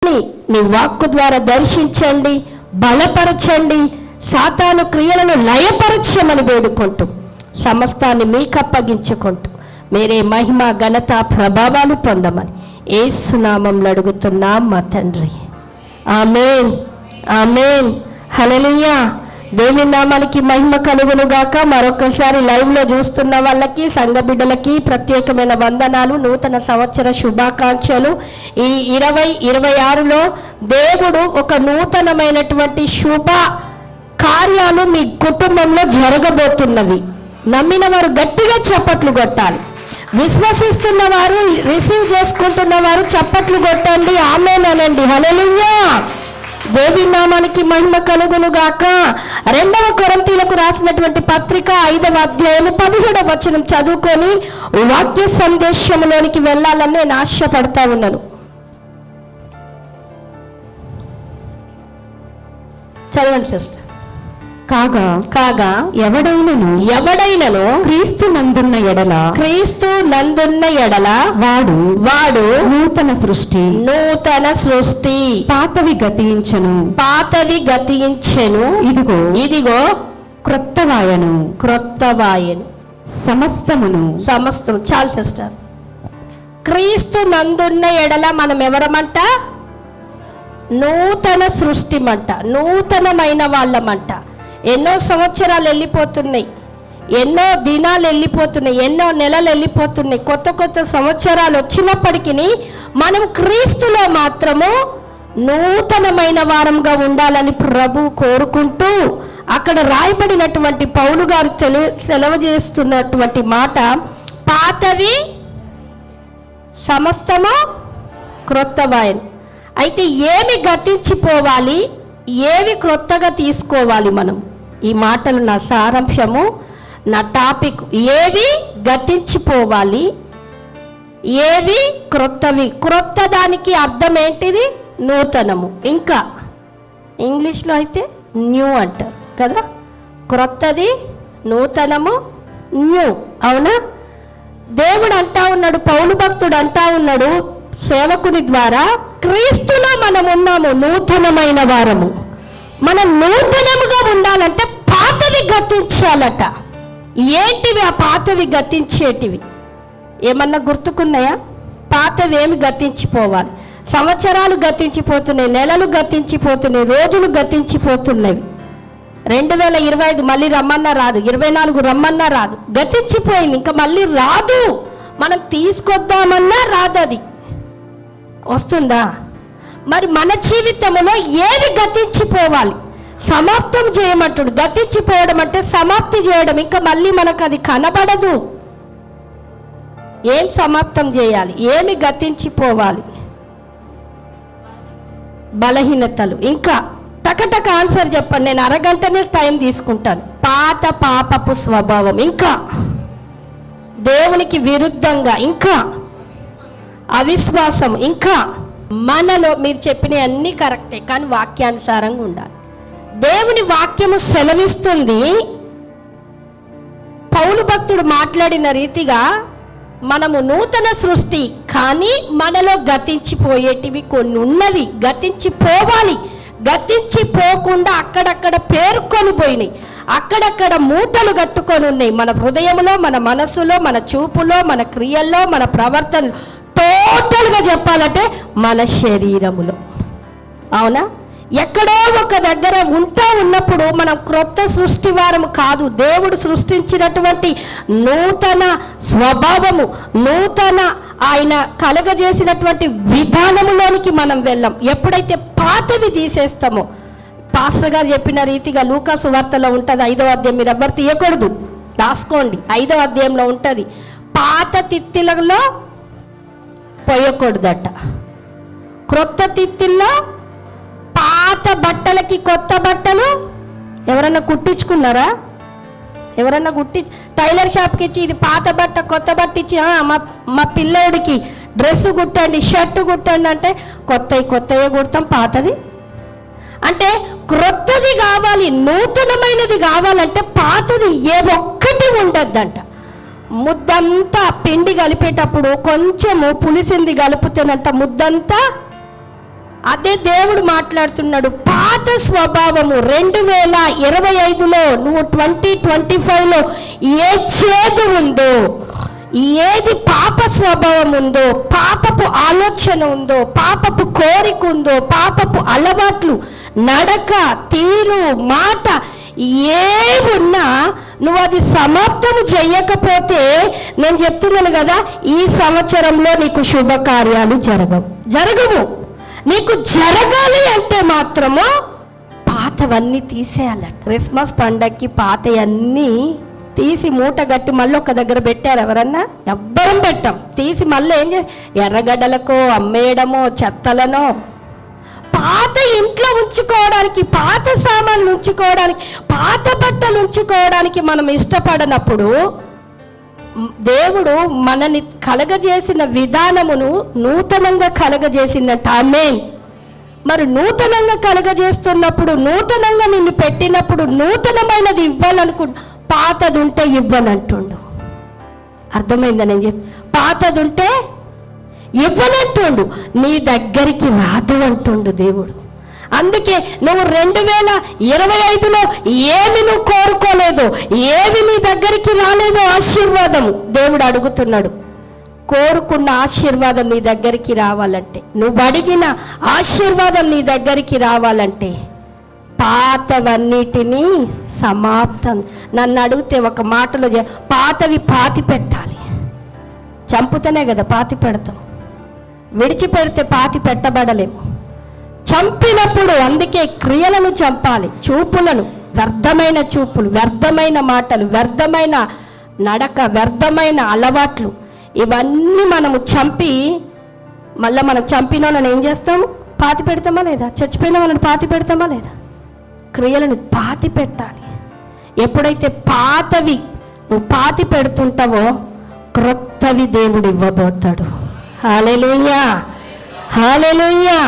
నీ వాక్కు ద్వారా దర్శించండి, బలపరచండి, సాతాను క్రియలను లయపరచమని వేడుకుంటూ సమస్తాన్ని మీకు అప్పగించుకుంటూ మీరే మహిమ ఘనత ప్రభావాలు పొందమని యేసు నామములో అడుగుతున్నాం మా తండ్రి. ఆమేన్, ఆమేన్, హల్లెలూయా. దేవుని నామానికి మహిమ కలుగును గాక. మరొకసారి లైవ్లో చూస్తున్న వాళ్ళకి, సంఘ బిడ్డలకి ప్రత్యేకమైన వందనాలు, నూతన సంవత్సర శుభాకాంక్షలు. ఈ 2026లో దేవుడు ఒక నూతనమైనటువంటి శుభ కార్యాలు మీ కుటుంబంలో జరగబోతున్నవి. నమ్మిన వారు గట్టిగా చప్పట్లు కొట్టాలి. విశ్వసిస్తున్న వారు, రిసీవ్ చేసుకుంటున్న వారు చప్పట్లు కొట్టండి, ఆమేన్ అనండి. హల్లెలూయా. దేవి నామానికి మహిమ కలుగును గాక. 2వ కొరింథీయులకు రాసినటువంటి పత్రిక 5వ అధ్యాయము 17వ వచనం చదువుకొని వాక్య సందేశంలోనికి వెళ్ళాలని నేను ఆశపడతా ఉన్నాను. చదవండి సిస్టర్. కాగా ఎవడైనను క్రీస్తు నందున్న ఎడల వాడు నూతన సృష్టి, పాతవి గతించెను, ఇదిగో క్రొత్తవాయను సమస్తము. చాలు సిస్టర్. క్రీస్తు నందున్న ఎడల మనం ఎవరమంట? నూతన సృష్టిమంట, నూతనమైన వాళ్ళమంట. ఎన్నో సంవత్సరాలు వెళ్ళిపోతున్నాయి, ఎన్నో దినాలు వెళ్ళిపోతున్నాయి, ఎన్నో నెలలు వెళ్ళిపోతున్నాయి, కొత్త కొత్త సంవత్సరాలు వచ్చినప్పటికీ మనం క్రీస్తులో మాత్రము నూతనమైన వారంగా ఉండాలని ప్రభు కోరుకుంటూ అక్కడ రాయబడినటువంటి పౌలు గారు సెలవు చేస్తున్నటువంటి మాట, పాతవి సమస్తము క్రొత్తవాయను. అయితే ఏమి గతించిపోవాలి, ఏవి క్రొత్తగా తీసుకోవాలి మనం? ఈ మాటలు నా సారాంశము, నా టాపిక్. ఏవి గతించిపోవాలి, ఏవి క్రొత్తవి. క్రొత్త దానికి అర్థం ఏంటిది? నూతనము. ఇంకా ఇంగ్లీష్లో అయితే న్యూ అంటారు కదా. క్రొత్తది నూతనము, న్యూ. అవునా? దేవుడు అంటా ఉన్నాడు, పౌలు భక్తుడు అంటా ఉన్నాడు సేవకుని ద్వారా, క్రీస్తులో మనం ఉన్నాము, నూతనమైన వారము. మనం నూతనముగా ఉండాలంటే పాతవి గతించాలట. ఏంటివి ఆ పాతవి గతించేటివి? ఏమన్నా గుర్తుకున్నాయా? పాతవి ఏమి గతించిపోవాలి? సంవత్సరాలు గతించిపోతున్నాయి, నెలలు గతించిపోతున్నాయి, రోజులు గతించిపోతున్నవి. 2025 మళ్ళీ రమ్మన్నా రాదు, 24 రమ్మన్నా రాదు, గతించిపోయింది, ఇంకా మళ్ళీ రాదు. మనం తీసుకొద్దామన్నా రాదు, అది వస్తుందా? మరి మన జీవితంలో ఏవి గతించిపోవాలి? సమాప్తం చేయమంటుడు. గతించిపోవడం అంటే సమాప్తి చేయడం, ఇంకా మళ్ళీ మనకు అది కనబడదు. ఏం సమాప్తం చేయాలి? ఏమి గతించిపోవాలి? బలహీనతలు. ఇంకా టకటక ఆన్సర్ చెప్పండి, నేను అరగంటనే టైం తీసుకుంటాను. పాత పాపపు స్వభావం, ఇంకా దేవునికి విరుద్ధంగా, ఇంకా అవిశ్వాసం, ఇంకా మనలో మీరు చెప్పిన అన్నీ కరెక్టే, కానీ వాక్యానుసారంగా ఉండాలి. దేవుని వాక్యము సెలవిస్తుంది, పౌలు భక్తుడు మాట్లాడిన రీతిగా మనము నూతన సృష్టి, కానీ మనలో గతించిపోయేటివి కొన్ని ఉన్నవి. గతించిపోవాలి. గతించిపోకుండా అక్కడక్కడ పేర్కొని పోయినాయి, అక్కడక్కడ మూటలు కట్టుకొని ఉన్నాయి. మన హృదయంలో, మన మనసులో, మన చూపులో, మన క్రియల్లో, మన ప్రవర్తనలో, టోటల్గా చెప్పాలంటే మన శరీరములో. అవునా? ఎక్కడో ఒక దగ్గర ఉన్నప్పుడు మనం క్రొత్త సృష్టి వారము కాదు. దేవుడు సృష్టించినటువంటి నూతన స్వభావము, నూతన ఆయన కలగజేసినటువంటి విధానములోనికి మనం వెళ్ళాం. ఎప్పుడైతే పాతవి తీసేస్తామో, పాస్టర్ గారు చెప్పిన రీతిగా లూకాసు వార్తలో ఉంటుంది, 5వ అధ్యాయం, మీరు ఎవ్వరు తీయకూడదు, రాసుకోండి, 5వ అధ్యాయంలో ఉంటుంది. పాత తిత్తిలలో పోయకూడదట. క్రొత్త తిత్తిల్లో పాత బట్టలకి కొత్త బట్టలు. ఎవరన్నా కుట్టించుకున్నారా? ఎవరన్నా టైలర్ షాప్కి ఇచ్చి ఇది పాత బట్ట కొత్త బట్ట ఇచ్చి మా పిల్లోడికి డ్రెస్ కుట్టండి, షర్టు కుట్టండి అంటే కొత్తవే కుడతాం, పాతది అంటే క్రొత్తది కావాలి. నూతనమైనది కావాలంటే పాతది ఏ ఒక్కటి ఉండద్దంట. ముద్దంతా పిండి కలిపేటప్పుడు కొంచెము పులిసింది కలిపితేనంత ముద్దంతా అదే దేవుడు మాట్లాడుతున్నాడు. పాత స్వభావము 2025లో నువ్వు 2025లో ఏ చేదు ఉందో, ఏది పాప స్వభావం ఉందో, పాపపు ఆలోచన ఉందో, పాపపు కోరిక ఉందో, పాపపు అలవాట్లు, నడక, తీరు, మాట ఏమున్నా నువ్వు అది సమాప్తము చేయకపోతే నేను చెప్తున్నాను కదా, ఈ సంవత్సరంలో నీకు శుభకార్యాలు జరగవు. నీకు జరగాలి అంటే మాత్రము పాతవన్నీ తీసేయాలట. క్రిస్మస్ పండగకి పాతవన్నీ తీసి మూట గట్టి మళ్ళీ ఒక దగ్గర పెట్టారు ఎవరన్నా? ఎవ్వరం పెట్టాం. తీసి మళ్ళీ ఏం ఎర్రగడ్డలకో అమ్మేయడమో చెత్తలనో, పాత ఇంట్లో ఉంచుకోవడానికి, పాత సామాన్లు ఉంచుకోవడానికి, పాత బట్టలు ఉంచుకోవడానికి మనం ఇష్టపడనప్పుడు దేవుడు మనని కలగజేసిన విధానమును నూతనంగా కలగజేసినట్టు. ఆమేన్. మరి నూతనంగా కలగజేస్తున్నప్పుడు, నూతనంగా నిన్ను పెట్టినప్పుడు నూతనమైనది ఇవ్వాలనుకుంటు, పాతది ఉంటే ఇవ్వనంటుండు. అర్థమైందా నేను చెప్పి? పాతది ఉంటే ఇవ్వనంటుండు, నీ దగ్గరికి రాదు అంటుండు దేవుడు. అందుకే నువ్వు 2025లో ఏమి నువ్వు కోరుకోలేదు, ఏమి నీ దగ్గరికి రాలేదో ఆశీర్వాదము దేవుడు అడుగుతున్నాడు. కోరుకున్న ఆశీర్వాదం నీ దగ్గరికి రావాలంటే, నువ్వు అడిగిన ఆశీర్వాదం నీ దగ్గరికి రావాలంటే పాతవన్నిటినీ సమాప్తం. నన్ను అడిగితే ఒక మాటలో పాతవి పాతి పెట్టాలి. చంపుతనే కదా పాతి పెడతాం, విడిచిపెడితే పాతి పెట్టబడలేము. చంపినప్పుడు అందుకే క్రియలను చంపాలి, చూపులను, వ్యర్థమైన చూపులు, వ్యర్థమైన మాటలు, వ్యర్థమైన నడక, వ్యర్థమైన అలవాట్లు, ఇవన్నీ మనము చంపి మళ్ళీ మనం చంపిన వాళ్ళని ఏం చేస్తాము? పాతి పెడతామా లేదా? చచ్చిపోయిన వాళ్ళని పాతి పెడతామా లేదా? క్రియలను పాతి పెట్టాలి. ఎప్పుడైతే పాతవి నువ్వు పాతి పెడుతుంటావో క్రొత్తవి దేవుడు ఇవ్వబోతాడు. హల్లెలూయా, హల్లెలూయా.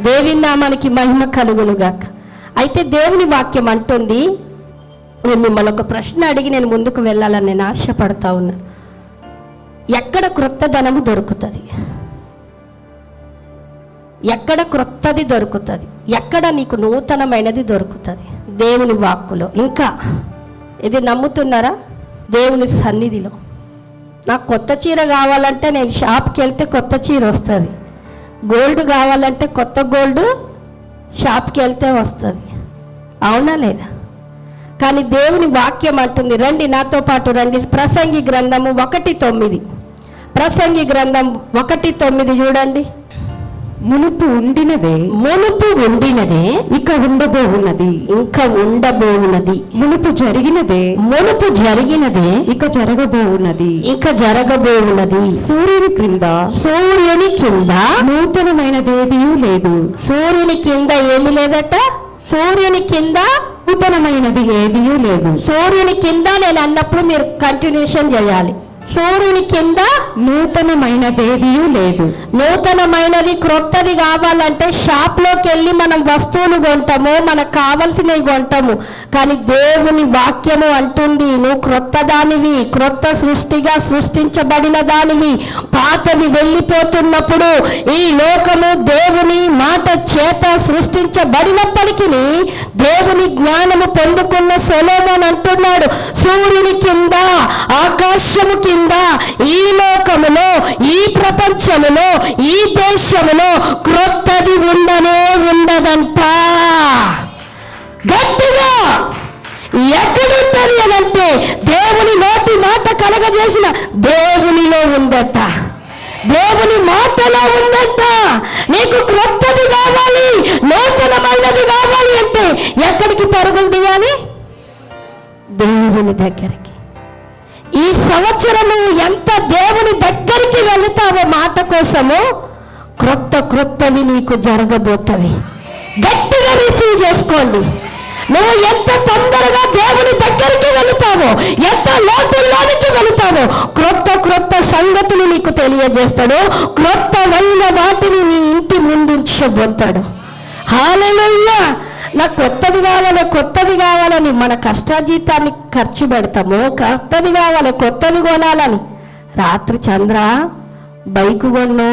దేవుని నామానికి మహిమ కలుగునుగాక. అయితే దేవుని వాక్యం అంటుంది, నేను మిమ్మల్ని ఒక ప్రశ్న అడిగి నేను ముందుకు వెళ్ళాలని నేను ఆశపడతా ఉన్నా. ఎక్కడ క్రొత్తదనము దొరుకుతుంది? ఎక్కడ క్రొత్తది దొరుకుతుంది? ఎక్కడ నీకు నూతనమైనది దొరుకుతుంది? దేవుని వాక్కులో. ఇంకా ఇది నమ్ముతున్నారా? దేవుని సన్నిధిలో. నాకు కొత్త చీర కావాలంటే నేను షాప్కి వెళ్తే కొత్త చీర వస్తుంది. గోల్డ్ కావాలంటే కొత్త గోల్డ్ షాప్కి వెళ్తే వస్తుంది. అవునా లేదా? కానీ దేవుని వాక్యం అంటుంది, రండి నాతో పాటు రండి. ప్రసంగి గ్రంథము 1:9. ప్రసంగి గ్రంథం 1:9 చూడండి. మునుపు ఉండినదే ఇక ఉండబోవున్నది, ఇంకా ఉండబోవున్నది. మునుపు జరిగినదే ఇక జరగబోవున్నది. సూర్యుని కింద నూతనమైనదేదియూ లేదు. సూర్యుని కింద ఏమి లేదట? సూర్యుని కింద నూతనమైనది ఏదియూ లేదు. సూర్యుని కింద నేను అన్నప్పుడు మీరు కంటిన్యూషన్ చేయాలి. సూర్యుని కింద నూతనమైనదేదియూ లేదు. నూతనమైనది, క్రొత్తది కావాలంటే షాప్లోకి వెళ్ళి మనం వస్తువులు కొంటాము, మనకు కావలసినవి కొంటాము. కానీ దేవుని వాక్యము అంటుంది, నువ్వు క్రొత్త దానివి, క్రొత్త సృష్టిగా సృష్టించబడిన దానివి. పాతవి వెళ్ళిపోతున్నప్పుడు ఈ లోకము దేవుని మాట చేత సృష్టించబడినప్పటికీ దేవుని జ్ఞానము పొందుకున్న సొలొమోను అంటున్నాడు, సూర్యుని కింద, ఆకాశము కింద, ఈ లోకములో, ఈ ప్రపంచములో, ఈ దేశములో క్రొత్తది ఉండదంట. గట్టిగా ఎక్కడుంటది అనంటే దేవుని నోటి మాట కలగజేసిన దేవునిలో ఉందట, దేవుని మాటలో ఉందంట. నీకు క్రొత్తది కావాలి, నూతనమైనది కావాలి అంటే ఎక్కడికి పరుగులు తీయాలి? దేవుని దగ్గరికి. ఈ సంవత్సరము ఎంత దేవుని దగ్గరికి వెళుతావో మాట కోసము, క్రొత్తవి నీకు జరగబోతవి. గట్టిగా రిసీవ్ చేసుకోండి. నువ్వు ఎంత తొందరగా దేవుని దగ్గరికి వెళుతావో, ఎంత లోతుల్లోనికి వెళుతావో, క్రొత్త సంగతులు నీకు తెలియజేస్తాడు. క్రొత్తవైన వాటిని నీ ఇంటి ముందు ఉంచబోతాడు. హల్లెలూయా. నాకు కొత్తది కావాలని మన కష్టాజీతాన్ని ఖర్చు పెడతాము. కొత్తది కొనాలని రాత్రి చంద్ర బైకు కొన్ను,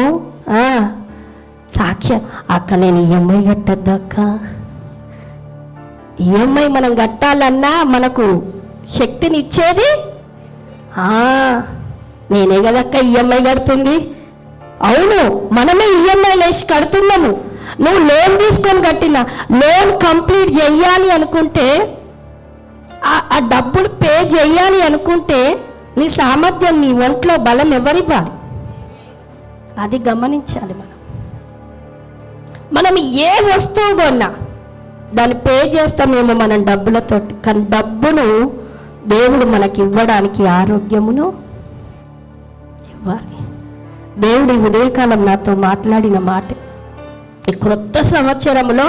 సాక్ష్యం, అక్క నేను ఈఎంఐ కట్టద్దు అక్క. ఈఎంఐ మనం కట్టాలన్నా మనకు శక్తిని ఇచ్చేది నేనే కదక్క ఈఎంఐ కడుతుంది. అవును, మనమే ఈఎంఐ వేసి కడుతున్నాము. నువ్వు లోన్ తీసుకొని కట్టిన లోన్ కంప్లీట్ చెయ్యాలి అనుకుంటే, ఆ డబ్బులు పే చెయ్యాలి అనుకుంటే నీ సామర్థ్యం, నీ ఒంట్లో బలం ఎవరివ్వాలి? అది గమనించాలి. మనం ఏ వస్తువు కొన్నా దాన్ని పే చేస్తామేమో మనం డబ్బులతోటి, కానీ డబ్బును దేవుడు మనకి ఇవ్వడానికి ఆరోగ్యమును ఇవ్వాలి. దేవుడు ఈ ఉదయకాలం నాతో మాట్లాడిన మాట, ఈ క్రొత్త సంవత్సరంలో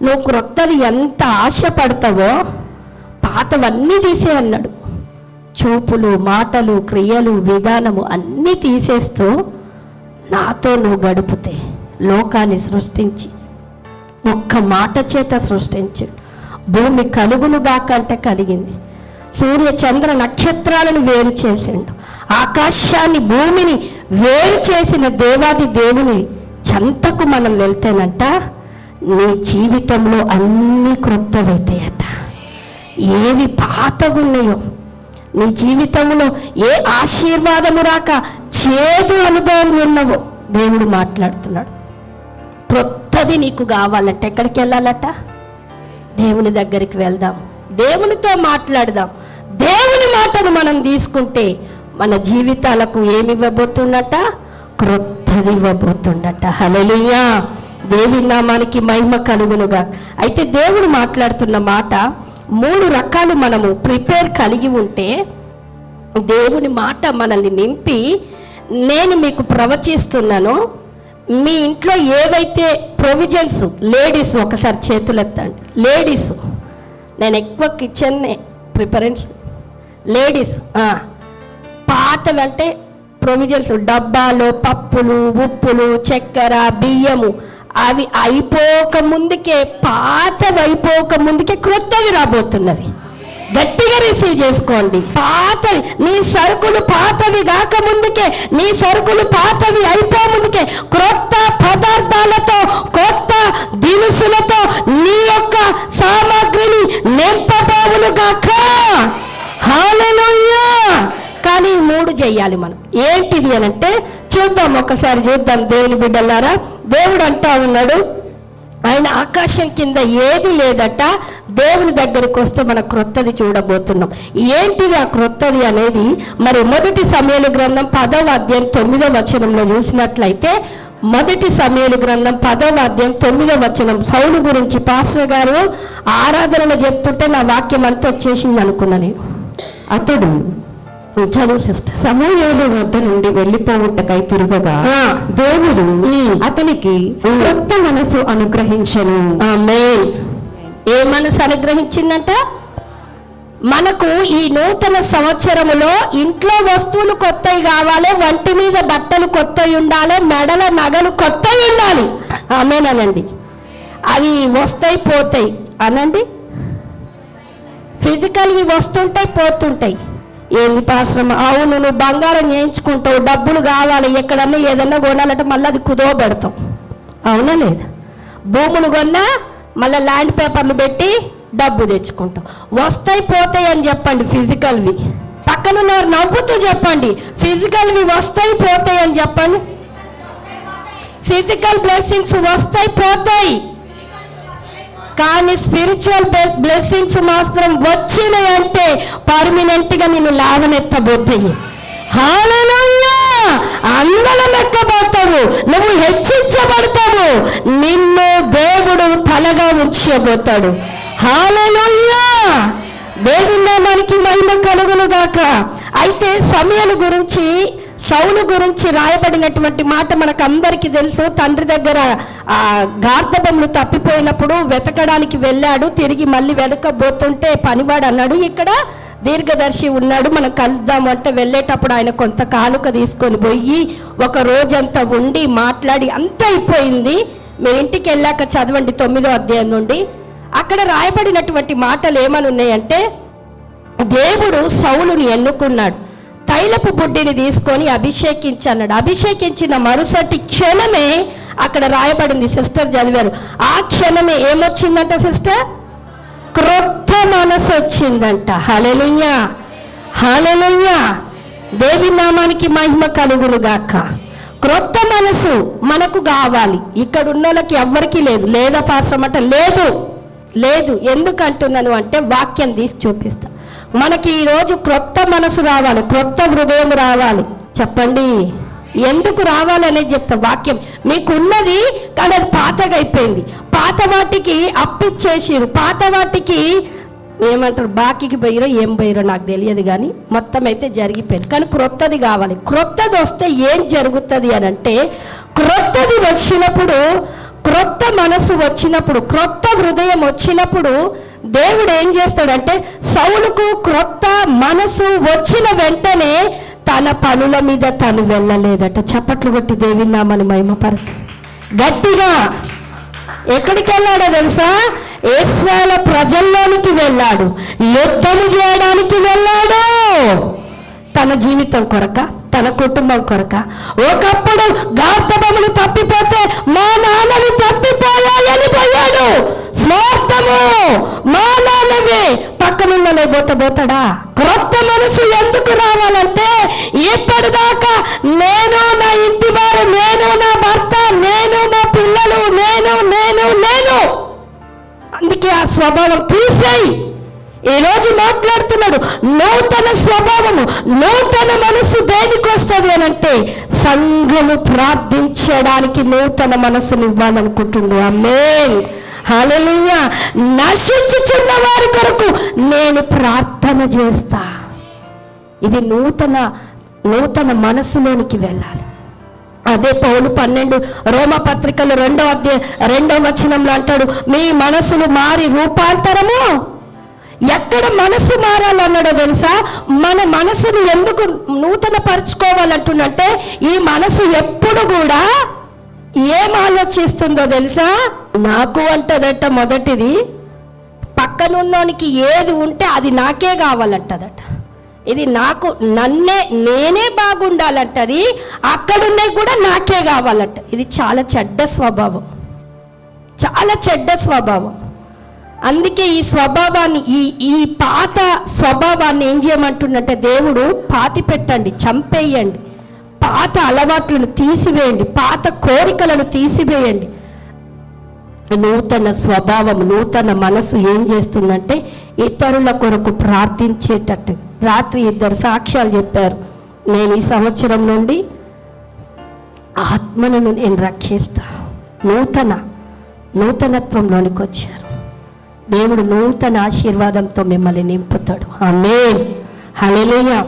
నువ్వు క్రొత్తది ఎంత ఆశపడతావో పాతవన్నీ తీసే అన్నాడు. చూపులు, మాటలు, క్రియలు, విధానము అన్నీ తీసేస్తూ నాతో నువ్వు గడిపితే, లోకాన్ని సృష్టించి ఒక్క మాట చేత సృష్టించాడు. భూమి కలుగునుగాక అంటే కలిగింది. సూర్య చంద్ర నక్షత్రాలను వేరు చేసిండు. ఆకాశాన్ని, భూమిని వేరు చేసిన దేవాది దేవుని చెంతకు మనం వెళ్తేనంట నీ జీవితంలో అన్నీ క్రొత్తవైతాయట. ఏవి పాతగున్నాయో నీ జీవితంలో, ఏ ఆశీర్వాదము రాక చేదు అనుభవం ఉన్నవో దేవుడు మాట్లాడుతున్నాడు. క్రొత్తది నీకు కావాలంటే ఎక్కడికి వెళ్ళాలట? దేవుని దగ్గరికి వెళ్దాం, దేవునితో మాట్లాడదాం. దేవుని మాటను మనం తీసుకుంటే మన జీవితాలకు ఏమి ఇవ్వబోతుందట? క్రొత్తది ఇవ్వబోతుందట. హల్లెలూయా, దేవి నామానికి మహిమ కలుగునుగా. అయితే దేవుడు మాట్లాడుతున్న మాట 3 రకాలు మనము ప్రిపేర్ కలిగి ఉంటే దేవుని మాట మనల్ని నింపి, నేను మీకు ప్రవచిస్తున్నాను, మీ ఇంట్లో ఏవైతే ప్రొవిజన్స్, లేడీస్ ఒకసారి చేతులెత్తండి. లేడీస్, నేను ఎక్కువ కిచెన్నే ప్రిఫరెన్స్. లేడీస్ పాతవంటే ప్రొవిజన్స్, డబ్బాలు, పప్పులు, ఉప్పులు, చక్కెర, బియ్యము, అవి అయిపోక ముందుకే, పాతవి అయిపోక ముందుకే క్రొత్తవి రాబోతున్నవి. గట్టిగా రిసీవ్ చేసుకోండి. పాతవి, నీ సరుకులు పాతవి కాక ముందుకే, నీ సరుకులు పాతవి అయిపో ముందుకే క్రొత్త పదార్థాలతో, కొత్త దినుసులతో నీ యొక్క సామాగ్రిని నింపబోవును గాక. హల్లెలూయా. కానీ 3 చెయ్యాలి మనం. ఏంటిది అని అంటే చూద్దాం, ఒకసారి చూద్దాం దేవుని బిడ్డలారా. దేవుడు అంటా ఉన్నాడు, ఆయన ఆకాశం కింద ఏది లేదట, దేవుని దగ్గరికి వస్తే మన క్రొత్తది చూడబోతున్నాం. ఏంటిది ఆ క్రొత్తది అనేది? మరి 1 సమూయేలు గ్రంథం 10వ అధ్యాయం 9వ వచనంలో చూసినట్లయితే, 1 సమూయేలు గ్రంథం 10వ అధ్యాయం 9వ వచనం, సౌలు గురించి పాస్టర్ గారు ఆరాధనలో చెప్తుంటే నా వాక్యం అంతా వచ్చేసింది అనుకున్నా నేను. అతడు చదువు సిస్టర్. సమూయేలు వద్ద నుండి వెళ్ళిపోవుటకై తిరుగగా దేవుడు అతనికి కొత్త మనసు అనుగ్రహించెను. ఆమేన్. ఏ మనసు అనుగ్రహించిందంట? మనకు ఈ నూతన సంవత్సరములో ఇంట్లో వస్తువులు కొత్తవి కావాలి, ఒంటి మీద బట్టలు కొత్తవి ఉండాలి, మెడల నగలు కొత్తవి ఉండాలి. ఆమేనండి. అవి వస్తాయి పోతాయి అనండి. ఫిజికల్వి వస్తుంటాయి పోతుంటాయి. ఏంది పాశ్రమ? అవును, నువ్వు బంగారం చేయించుకుంటావు, డబ్బులు కావాలి, ఎక్కడన్నా ఏదన్నా కొనాలంటే మళ్ళీ అది కుదవ పెడతాం. అవునా లేదా? భూములు కొన్నా మళ్ళీ ల్యాండ్ పేపర్లు పెట్టి డబ్బు తెచ్చుకుంటాం. వస్తాయి పోతాయి అని చెప్పండి ఫిజికల్వి. పక్కనున్నవారు నవ్వుతూ చెప్పండి, ఫిజికల్వి వస్తాయి పోతాయి అని చెప్పండి. ఫిజికల్ బ్లెస్సింగ్స్ వస్తాయి పోతాయి, కానీ స్పిరిచువల్ బ్లెస్సింగ్స్ మాత్రం వచ్చినాయంటే పర్మనెంట్గా నేను లాభనెత్తబోతాయి. హల్లెలూయా. అందలం ఎక్కబోతావు, నువ్వు హెచ్చించబడతావు, నిన్ను దేవుడు తలగా ఉంచబోతాడు. హల్లెలూయా. దేవుని నామానికి మహిమ కలుగును గాక. అయితే సమూయేలు గురించి, సౌలు గురించి రాయబడినటువంటి మాట మనకు అందరికీ తెలుసు. తండ్రి దగ్గర గార్ధబములు తప్పిపోయినప్పుడు వెతకడానికి వెళ్ళాడు. తిరిగి మళ్ళీ వెనకబోతుంటే పనివాడు అన్నాడు, ఇక్కడ దీర్ఘదర్శి ఉన్నాడు, మనం కలుద్దాము అంటే వెళ్ళేటప్పుడు ఆయన కొంత కానుక తీసుకొని పోయి ఒక రోజంతా ఉండి మాట్లాడి అంతా అయిపోయింది. మీరు ఇంటికి వెళ్ళాక చదవండి 9వ అధ్యాయం నుండి. అక్కడ రాయబడినటువంటి మాటలు ఏమని ఉన్నాయంటే, దేవుడు సౌలుని ఎన్నుకున్నాడు, తైలపు బుడ్డిని తీసుకొని అభిషేకించన్నాడు. అభిషేకించిన మరుసటి క్షణమే అక్కడ రాయబడింది, సిస్టర్ చదివారు. ఆ క్షణమే ఏమొచ్చిందంట సిస్టర్? క్రొత్త మనసు వచ్చిందంట. హల్లెలూయా, హల్లెలూయా. దేవి నామానికి మహిమ కలుగును గాక. క్రొత్త మనసు మనకు కావాలి. ఇక్కడ ఉన్న వాళ్ళకి ఎవ్వరికీ లేదు. లేదా పాశ్రమట లేదు, లేదు. ఎందుకంటున్నాను అంటే వాక్యం తీసి చూపిస్తా. మనకి ఈరోజు క్రొత్త మనసు రావాలి, క్రొత్త హృదయం రావాలి. చెప్పండి ఎందుకు రావాలి అనేది చెప్తా. వాక్యం మీకు ఉన్నది కానీ అది పాతగా అయిపోయింది. పాత వాటికి అప్పిచ్చేసిరు, పాత వాటికి ఏమంటారు బాకీకి పోయిరో ఏం పోయిరో నాకు తెలియదు, కానీ మొత్తం అయితే జరిగిపోయింది. కానీ క్రొత్తది కావాలి. క్రొత్తది వస్తే ఏం జరుగుతుంది అని అంటే, క్రొత్తది వచ్చినప్పుడు, క్రొత్త మనసు వచ్చినప్పుడు, క్రొత్త హృదయం వచ్చినప్పుడు దేవుడు ఏం చేస్తాడంటే, సౌలుకు క్రొత్త మనసు వచ్చిన వెంటనే తన పనుల మీద తను వెళ్ళలేదట. చప్పట్లు కొట్టి దేవి నామని మహిమపరచు గట్టిగా. ఎక్కడికి వెళ్ళాడో తెలుసా? ఇశ్రాయేలు ప్రజల్లోనికి వెళ్ళాడు, యుద్ధం చేయడానికి వెళ్ళాడు. తన జీవితం కొరక, తన కుటుంబం కొరక. ఒకప్పుడు గార్తబములు తప్పిపోతే మా నాన్నవి తప్పిపోయాయని పోయాడు. స్వార్థము మా నాన్నవే, పక్కనున్నలే పోతాడా? క్రొత్త మనసు ఎందుకు రావాలంటే, ఇప్పటిదాకా నేను నా ఇంటి వారు, నేను నా భర్త, నేను నా పిల్లలు, నేను నేను నేను అందుకే ఆ స్వభావం తీసేయి. ఈరోజు మాట్లాడుతున్నాడు నూతన స్వభావము, నూతన మనసు దేనికి వస్తుంది అని అంటే, సంఘము ప్రార్థించడానికి నూతన మనసును ఇవ్వాలనుకుంటున్నాడు. ఆమేన్, హల్లెలూయా. నశించుచున్న వారి కొరకు నేను ప్రార్థన చేస్తా. ఇది నూతన మనసులోనికి వెళ్ళాలి. అదే పౌలు 12 రోమపత్రికలు 2వ అధ్యాయం 2వ వచనంలో అంటాడు, మీ మనసులు మారి రూపాంతరము. ఎక్కడ మనసు మారాలన్నాడో తెలుసా? మన మనసును ఎందుకు నూతన పరుచుకోవాలంటున్నంటే, ఈ మనసు ఎప్పుడు కూడా ఏం ఆలోచిస్తుందో తెలుసా? నాకు అంటదట మొదటిది, పక్కనున్నోనికి ఏది ఉంటే అది నాకే కావాలంటదట. ఇది నాకు, నేనే బాగుండాలంటది, అక్కడున్నవి కూడా నాకే కావాలంట. ఇది చాలా చెడ్డ స్వభావం, చాలా చెడ్డ స్వభావం. అందుకే ఈ స్వభావాన్ని, ఈ పాత స్వభావాన్ని ఏం చేయమంటుందంటే, దేవుడు పాతి పెట్టండి, చంపేయండి, పాత అలవాట్లను తీసివేయండి, పాత కోరికలను తీసివేయండి. నూతన స్వభావం, నూతన మనసు ఏం చేస్తుందంటే, ఇతరుల కొరకు ప్రార్థించేటట్టు. రాత్రి 2 సాక్ష్యాలు చెప్పారు, నేను ఈ సంవత్సరం నుండి ఆత్మలను నేను రక్షిస్తా. నూతనత్వంలోనికి వచ్చారు. దేవుడు నూతన ఆశీర్వాదంతో మిమ్మల్ని నింపుతాడు. ఆమేన్, హల్లెలూయా.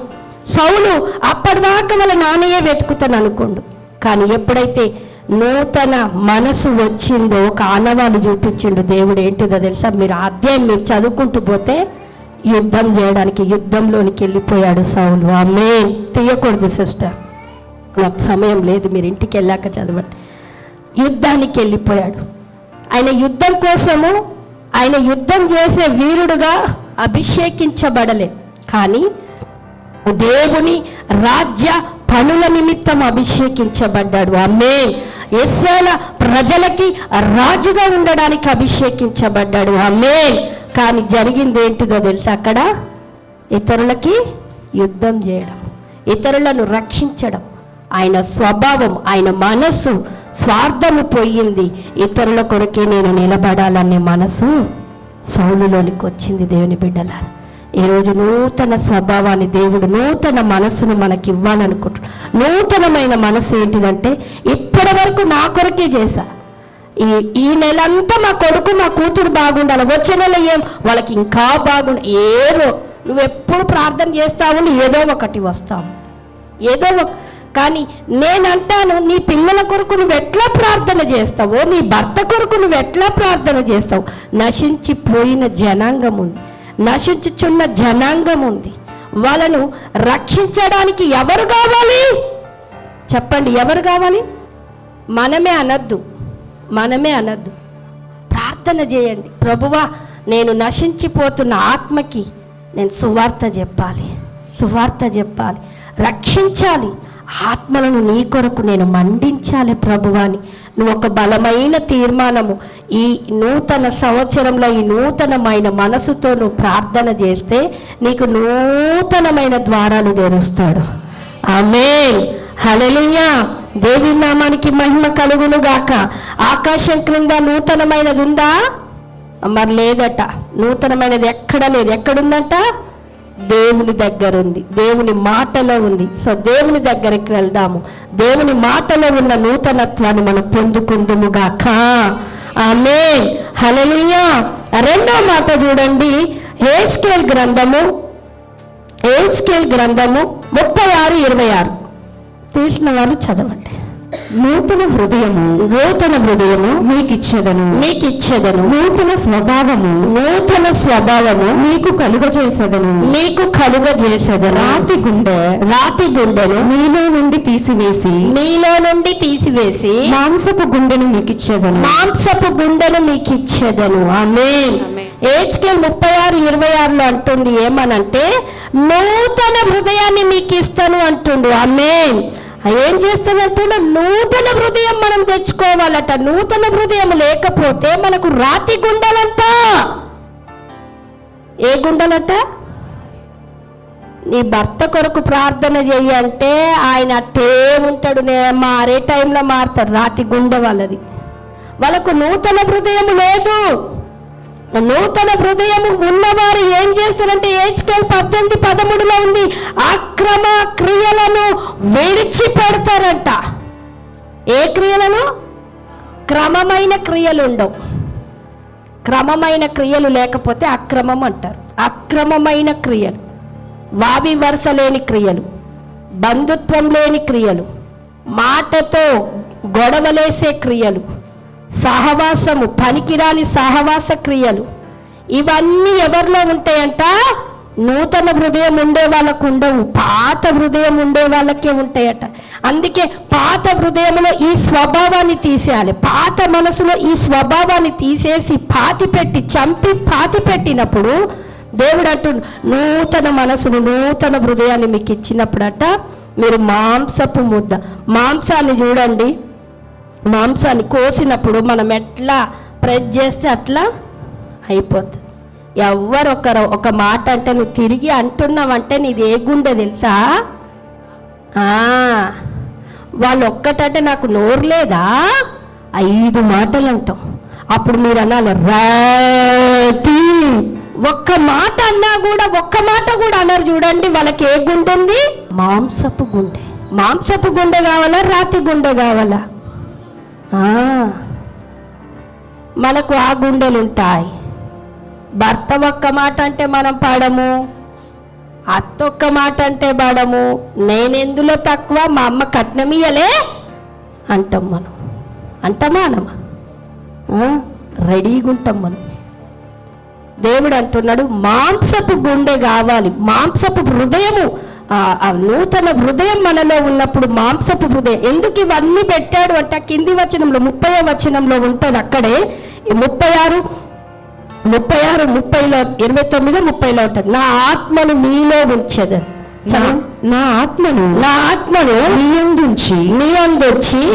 సౌలు అప్పటిదాకా వాళ్ళ నాన్నయే వెతుకుతాను అనుకోండు, కానీ ఎప్పుడైతే నూతన మనసు వచ్చిందో ఒక ఆనవాలు చూపించిండు దేవుడు. ఏంటిదో తెలుసా? మీరు అధ్యాయం మీరు చదువుకుంటూ పోతే యుద్ధం చేయడానికి యుద్ధంలోనికి వెళ్ళిపోయాడు సౌలు. ఆమేన్. తీయకూడదు సిస్టర్, నాకు సమయం లేదు, మీరు ఇంటికి వెళ్ళాక చదవండి. యుద్ధానికి వెళ్ళిపోయాడు. ఆయన యుద్ధం కోసము, ఆయన యుద్ధం చేసే వీరుడుగా అభిషేకించబడలే, కానీ దేవుని రాజ్య పనుల నిమిత్తం అభిషేకించబడ్డాడు. ఆమేన్. ఇశ్రాయేలు ప్రజలకి రాజుగా ఉండడానికి అభిషేకించబడ్డాడు. ఆమేన్. కానీ జరిగింది ఏంటిదో తెలుసా? అక్కడ ఇతరులకి యుద్ధం చేయడం, ఇతరులను రక్షించడం. ఆయన స్వభావం, ఆయన మనసు స్వార్థము పోయింది. ఇతరుల కొరకే నేను నిలబడాలనే మనసు సౌలులోనికి వచ్చింది. దేవుని బిడ్డలారా, ఈరోజు నూతన స్వభావాన్ని దేవుడు, నూతన మనసును మనకి ఇవ్వాలనుకుంటున్నాడు. నూతనమైన మనసు ఏంటిదంటే, ఇప్పటి వరకు నా కొరకే చేశా, ఈ నెలంతా మా కొడుకు మా కూతురు బాగుండాలి, వచ్చే నెల ఏం వాళ్ళకి ఇంకా బాగుండ. నువ్వు ఎప్పుడు ప్రార్థన చేస్తావు, ఏదో ఒకటి వస్తావు, ఏదో ఒక. కానీ నేనంటాను, నీ పిల్లల కొరకు నువ్వు ఎట్లా ప్రార్థన చేస్తావో, నీ భర్త కొరకు నువ్వు ఎట్లా ప్రార్థన చేస్తావు. నశించిపోయిన జనాంగం ఉంది, నశించుచున్న జనాంగం ఉంది. వాళ్ళను రక్షించడానికి ఎవరు కావాలి చెప్పండి? ఎవరు కావాలి? మనమే అనద్దు, మనమే అనద్దు. ప్రార్థన చేయండి, ప్రభువా నేను నశించిపోతున్న ఆత్మకి నేను సువార్త చెప్పాలి, సువార్త చెప్పాలి, రక్షించాలి, ఆత్మలను నీ కొరకు నేను మండించాలి ప్రభువాని నువ్వు ఒక బలమైన తీర్మానము ఈ నూతన సంవత్సరంలో ఈ నూతనమైన మనసుతో నువ్వు ప్రార్థన చేస్తే నీకు నూతనమైన ద్వారాలు తెరుస్తాడు. ఆమేన్, హల్లెలూయా. దేవుని నామానికి మహిమ కలుగును గాక. ఆకాశం క్రింద నూతనమైనది ఉందా? మరి లేదట. నూతనమైనది ఎక్కడ లేదు. ఎక్కడుందంట? దేవుని దగ్గర ఉంది, దేవుని మాటలో ఉంది. సో దేవుని దగ్గరికి వెళ్దాము. దేవుని మాటలో ఉన్న నూతనత్వాన్ని మనం పొందుకుందుము గాక. ఆమేన్, హల్లెలూయా. రెండో మాట చూడండి, హెజ్కేల్ గ్రంథము 36:26 తీసిన వారు చదవండి. నూతన హృదయము మీకు ఇచ్చేదను, నూతన స్వభావము మీకు కలుగజేసేదను. రాతి గుండెను మీలో నుండి తీసివేసి మాంసపు గుండెను మీకు ఇచ్చేదను. ఆమేన్. హెజ్కేల్ 36:26 అంటుంది ఏమనంటే నూతన హృదయాన్ని మీకు ఇస్తాను అంటుండు. ఆమేన్. ఏం చేస్తానంటున్నా? నూతన హృదయం మనం తెచ్చుకోవాలట. నూతన హృదయం లేకపోతే మనకు రాతి గుండెలంట. ఏ గుండెలట? నీ భర్త కొరకు ప్రార్థన చెయ్యంటే ఆయన అట్టే ఉంటాడు, మారే టైంలో మారుతారు. రాతి గుండె వాళ్ళది. వాళ్ళకు నూతన హృదయం లేదు. నూతన హృదయము ఉన్నవారు ఏం చేస్తారంటే హెజ్కేల్ 18:13 ఉంది, అక్రమ క్రియలను విడిచిపెడతారంట. ఏ క్రియలను? క్రమమైన క్రియలు ఉండవు. క్రమమైన క్రియలు లేకపోతే అక్రమం అంటారు. అక్రమమైన క్రియలు, వావి వరుస లేని క్రియలు, బంధుత్వం లేని క్రియలు, మాటతో గొడవలేసే క్రియలు, సహవాసము, పనికిరాని సహవాస క్రియలు, ఇవన్నీ ఎవరిలో ఉంటాయంట? నూతన హృదయం ఉండే వాళ్ళకు ఉండవు, పాత హృదయం ఉండే వాళ్ళకే ఉంటాయట. అందుకే పాత హృదయంలో ఈ స్వభావాన్ని తీసేయాలి. పాత మనసులో ఈ స్వభావాన్ని తీసేసి చంపి పాతి పెట్టినప్పుడు దేవుడు అంటూ నూతన మనసును, నూతన హృదయాన్ని మీకు ఇచ్చినప్పుడట మీరు మాంసపు ముద్ద. మాంసాన్ని చూడండి, మాంసాన్ని కోసినప్పుడు మనం ఎట్లా ప్రెస్ చేస్తే అట్లా అయిపోతుంది. ఎవరొకరు ఒక మాట అంటే నువ్వు తిరిగి అంటున్నావంటే నీది ఏ గుండె తెలుసా? వాళ్ళు ఒక్కటంటే నాకు నోరు లేదా 5 మాటలు అంటాం. అప్పుడు మీరు అనాలి రాతి. ఒక్క మాట అన్నా కూడా ఒక్క మాట కూడా అన్నారు. చూడండి వాళ్ళకి ఏ గుండె ఉంది? మాంసపు గుండె. మాంసపు గుండె కావాలా? రాతి గుండె కావాలా? మనకు ఆ గుండెలు ఉంటాయి. భర్త ఒక్క మాట అంటే మనం పాడము, అత్త ఒక్క మాట అంటే పాడము. నేనెందులో తక్కువ, మా అమ్మ కట్నమియలే అంటాం మనం. అంటామా అనమా? రెడీగా ఉంటాం మనం. దేవుడు అంటున్నాడు మాంసపు గుండె కావాలి, మాంసపు హృదయము. నూతన హృదయం మనలో ఉన్నప్పుడు మాంసపు హృదయం. ఎందుకు ఇవన్నీ పెట్టాడు అంటే కింది వచనంలో 30వ వచనంలో ఉంటుంది. అక్కడే 36, 30లో 29, 30లో ఉంటుంది. నా ఆత్మను మీలో ఉంచెదను. నా ఆత్మను మీ అందుంచి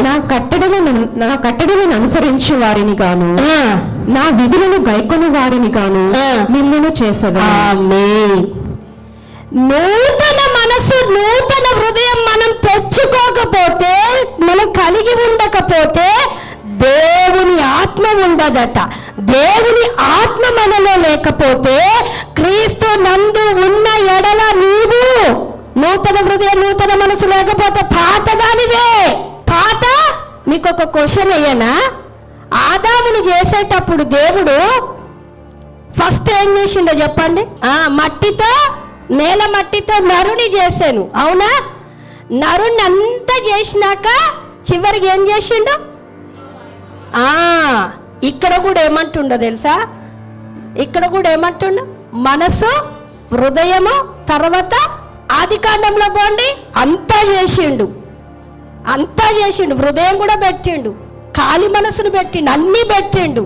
నా కట్టడలను అనుసరించు వారిని గాను, నా విధులను గైకొని వారిని గాను మిమ్మును చేసేదా. ఆమేన్. నూతన మనసు, నూతన హృదయం మనం తెచ్చుకోకపోతే, మనం కలిగి ఉండకపోతే దేవుని ఆత్మ ఉండదట. దేవుని ఆత్మ మనలో లేకపోతే, క్రీస్తు నందు ఉన్న ఎడల నీవు నూతన హృదయం, నూతన మనసు లేకపోతే పాతదానివే. పాత. మీకు ఒక క్వశ్చన్ అయ్యానా? ఆదాముని చేసేటప్పుడు దేవుడు ఫస్ట్ ఏం చేసిండో చెప్పండి? నేల మట్టితో నరుని చేశాను, అవునా? నరుని అంతా చేసినాక చివరికి ఏం చేసిండు? ఇక్కడ కూడా ఏమంటుండో తెలుసా? ఇక్కడ కూడా ఏమంటుండు? మనసు, హృదయము, తర్వాత ఆదికాండంలో పోండి, అంతా చేసిండు. హృదయం కూడా పెట్టిండు, ఖాళీ మనసును పెట్టిండు, అన్నీ పెట్టిండు.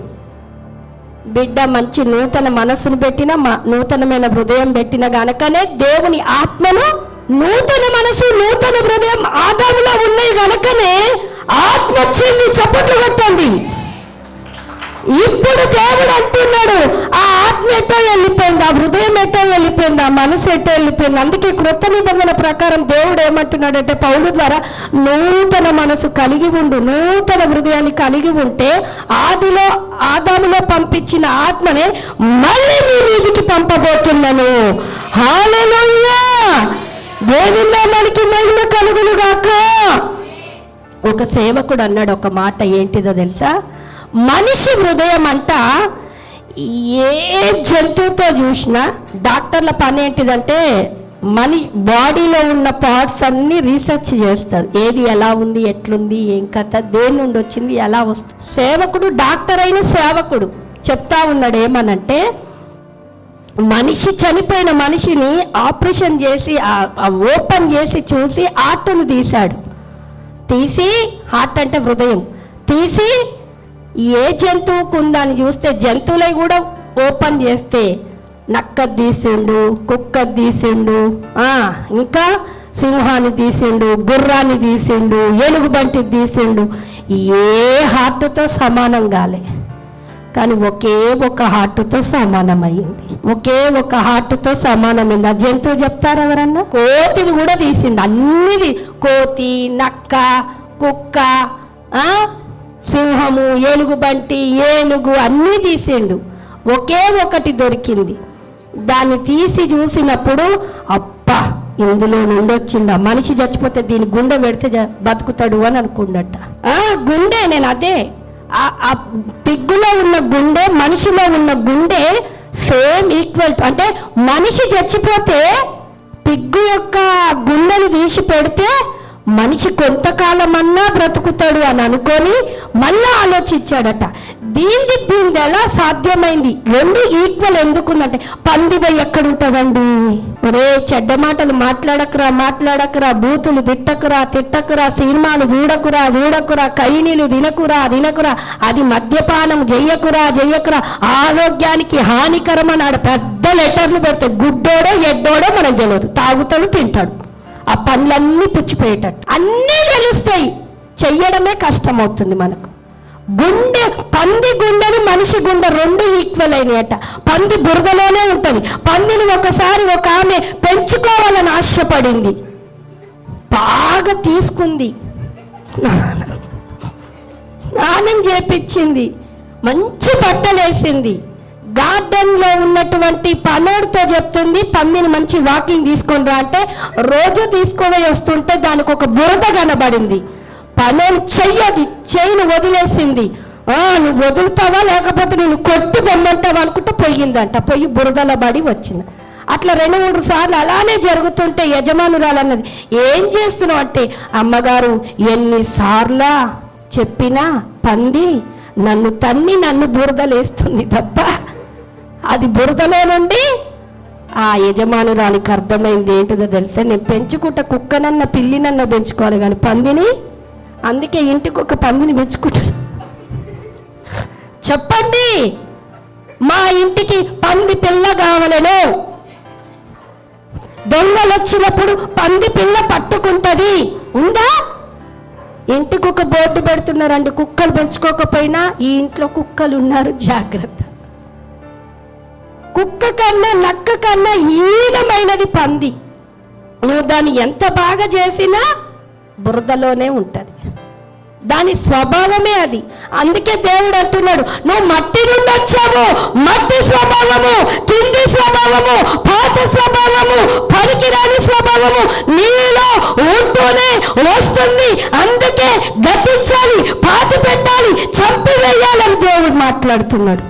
బిడ్డ మంచి నూతన మనస్సును పెట్టిన, నూతనమైన హృదయం పెట్టిన గనకనే దేవుని ఆత్మను, నూతన మనసు, నూతన హృదయం ఆదాములో ఉన్నాయి గనకనే ఆత్మ వచ్చింది, చప్పట్లు కొట్టండి. ఇప్పుడు దేవుడు అంటున్నాడు, ఆ ఆత్మ ఎటో వెళ్ళిపోయింది, ఆ హృదయం ఎటో వెళ్ళిపోయింది, ఆ మనసు ఎటో వెళ్ళిపోయింది. అందుకే క్రొత్త నిబంధన ప్రకారం దేవుడు ఏమంటున్నాడంటే పౌలు ద్వారా, నూతన మనసు కలిగి ఉండు, నూతన హృదయాన్ని కలిగి ఉంటే ఆదిలో ఆదాములో పంపించిన ఆత్మనే మళ్ళీ నీ మీదికి పంపబోతున్నాను. హల్లెలూయా, దేవుని నామానికి మహిమ కలుగును గాక. ఒక సేవకుడు అన్నాడు ఒక మాట, ఏంటిదో తెలుసా? మనిషి హృదయం అంట ఏ జంతువుతో చూసినా డాక్టర్ల పని ఏంటిదంటే బాడీలో ఉన్న పార్ట్స్ అన్నీ రీసెర్చ్ చేస్తారు. ఏది ఎలా ఉంది, ఎట్లుంది, ఏం కథ, దేని నుండి వచ్చింది, ఎలా వస్తుంది. సేవకుడు, డాక్టర్ అయిన సేవకుడు చెప్తా ఉన్నాడు ఏమనంటే, మనిషి చనిపోయిన మనిషిని ఆపరేషన్ చేసి ఓపెన్ చేసి చూసి హార్ట్ను తీసి హార్ట్ అంటే హృదయం తీసి ఏ జంతువుకు ఉందని చూస్తే జంతువులై కూడా ఓపెన్ చేస్తే నక్క తీసిండు, కుక్క తీసిండు, ఇంకా సింహాన్ని తీసిండు, గుర్రాన్ని తీసిండు, ఎలుగుబంటి తీసిండు. ఏ హార్ట్తో సమానం కాలే, కానీ ఒకే ఒక హార్ట్తో సమానమైంది. ఒకే ఒక హార్ట్తో సమానమైంది. ఆ జంతువు చెప్తారు ఎవరన్నా? కోతిది కూడా తీసిండు. అన్నిది, కోతి, నక్క, కుక్క, సింహము, ఎలుగుబంటి, ఏనుగు అన్నీ తీసిండు. ఒకే ఒకటి దొరికింది. దాన్ని తీసి చూసినప్పుడు అబ్బా ఇందులో నుండి వచ్చిందా, మనిషి చచ్చిపోతే దీని గుండె పెడితే బతుకుతాడు అని అనుకున్నట్ట. గుండె, నేను అదే ఆ పిగ్గులో ఉన్న గుండె మనిషిలో ఉన్న గుండె సేమ్ ఈక్వల్. అంటే మనిషి చచ్చిపోతే పిగ్గు యొక్క గుండెను తీసి పెడితే మనిషి కొంతకాలమన్నా బ్రతుకుతాడు అని అనుకొని మళ్ళా ఆలోచించాడట. దీనిది ఎలా సాధ్యమైంది? రెండు ఈక్వల్ ఎందుకుందంటే, పంది పోయి ఎక్కడుంటుందండి? ఒరే చెడ్డ మాటలు మాట్లాడకురా, బూతులు తిట్టకురా, సినిమాలు చూడకురా, కైనీలు తినకురా, అది మద్యపానం చెయ్యకురా, ఆరోగ్యానికి హానికరం అన్నాడు. పెద్ద లెటర్లు పెడితే గుడ్డోడో ఎడ్డోడో మనకు తెలియదు, తాగుతాడు, తింటాడు. ఆ పనులన్నీ పుచ్చిపోయేటట్టు అన్నీ తెలుస్తాయి, చెయ్యడమే కష్టమవుతుంది మనకు. పంది గుండెను మనిషి గుండె రెండు ఈక్వల్ అయినాయట. పంది బురదలోనే ఉంటుంది. పందిని ఒకసారి ఒక ఆమె పెంచుకోవాలని ఆశపడింది, బాగా తీసుకుంది, స్నానం చేపించింది, మంచి బట్టలు వేసింది. గార్డెన్లో ఉన్నటువంటి పనోడితో చెప్తుంది, పందిని మంచి వాకింగ్ తీసుకొని రా అంటే రోజు తీసుకొని వస్తుంటే దానికి ఒక బురద కనబడింది. పనోడు చెయ్యిని వదిలేసింది. నువ్వు వదులుతావా లేకపోతే నేను కొట్టి పొమ్మంటావా అనుకుంటే పోయిందంట. పొయ్యి బురదల పడి వచ్చింది. అట్లా 2-3 సార్లు అలానే జరుగుతుంటే యజమానురాలు అన్నది, ఏం చేస్తున్నావు అంటే, అమ్మగారు ఎన్నిసార్లా చెప్పినా పంది నన్ను నన్ను బురదలేస్తుంది తప్ప అది బురదలో నుండి. ఆ యజమానురాలికి అర్థమైంది ఏంటిదో తెలుసా, నేను పెంచుకుంటా, కుక్కనన్న పిల్లినన్న పెంచుకోవాలి కానీ పందిని, అందుకే ఇంటికి ఒక పందిని పెంచుకుంటాను. చెప్పండి, మా ఇంటికి పంది పిల్ల కావాలను. దొంగలు వచ్చినప్పుడు పంది పిల్ల పట్టుకుంటది, ఉందా? ఇంటికి ఒక బోర్డు పెడుతున్నారండి, కుక్కలు పెంచుకోకపోయినా ఈ ఇంట్లో కుక్కలు ఉన్నారు, జాగ్రత్త. కుక్క కన్నా నక్క కన్నా హీనమైనది పంది. నువ్వు దాన్ని ఎంత బాగా చేసినా బురదలోనే ఉంటుంది, దాని స్వభావమే అది. అందుకే దేవుడు అంటున్నాడు, నువ్వు మట్టి నుండి వచ్చావు, మట్టి స్వభావము, కింది స్వభావము, పాత స్వభావము, పనికిరాని స్వభావము నీలో ఉంటూనే వస్తుంది. అందుకే గతించాలి, పాతి పెట్టాలి, చంపివేయాలని దేవుడు మాట్లాడుతున్నాడు.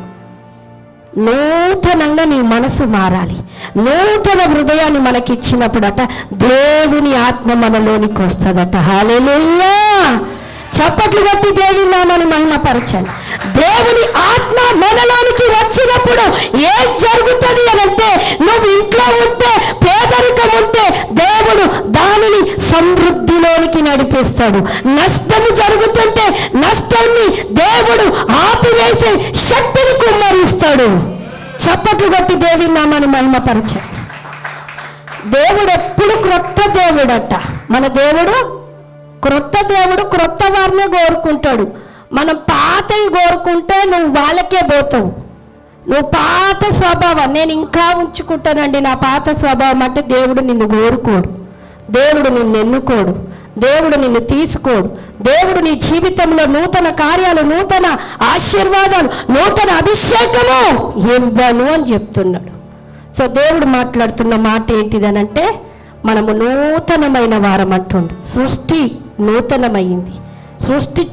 నూతనంగా నీ మనసు మారాలి. నూతన హృదయాన్ని మనకిచ్చినప్పుడట దేవుని ఆత్మ మనలోనికి వస్తుందట. హల్లెలూయా, చప్పట్లు కొట్టి దేవుని నామాన్ని మహిమపరచాలి. దేవుని ఆత్మ మనలోనికి వచ్చినప్పుడు ఏం జరుగుతుంది అని అంటే, నువ్వు ఇంట్లో ఉంటే, పేదరికం ఉంటే దేవుడు దానిని సమృద్ధిలోనికి నడిపిస్తాడు. నష్టము జరుగుతుంటే నష్టాన్ని దేవుడు ఆపివేసే శక్తిని కుమ్మరిస్తాడు. చప్పట్లు కొట్టి దేవుని నామాన్ని మహిమపరచాలి. దేవుడు ఎప్పుడు క్రొత్త దేవుడట. మన దేవుడు క్రొత్త దేవుడు క్రొత్త వారినే కోరుకుంటాడు. మనం పాతవి కోరుకుంటే నువ్వు వాళ్ళకే పోతావు. నువ్వు పాత స్వభావం నేను ఇంకా ఉంచుకుంటానండి నా పాత స్వభావం అంటే దేవుడు నిన్ను కోరుకోడు, దేవుడు నిన్ను ఎన్నుకోడు, దేవుడు నిన్ను తీసుకోడు. దేవుడు నీ జీవితంలో నూతన కార్యాలు, నూతన ఆశీర్వాదాలు, నూతన అభిషేకము ఇవ్వను అని చెప్తున్నాడు. సో దేవుడు మాట్లాడుతున్న మాట ఏంటిదనంటే మనము నూతనమైన వారం అంటుండు. సృష్టి నూతనమైంది, సృష్టి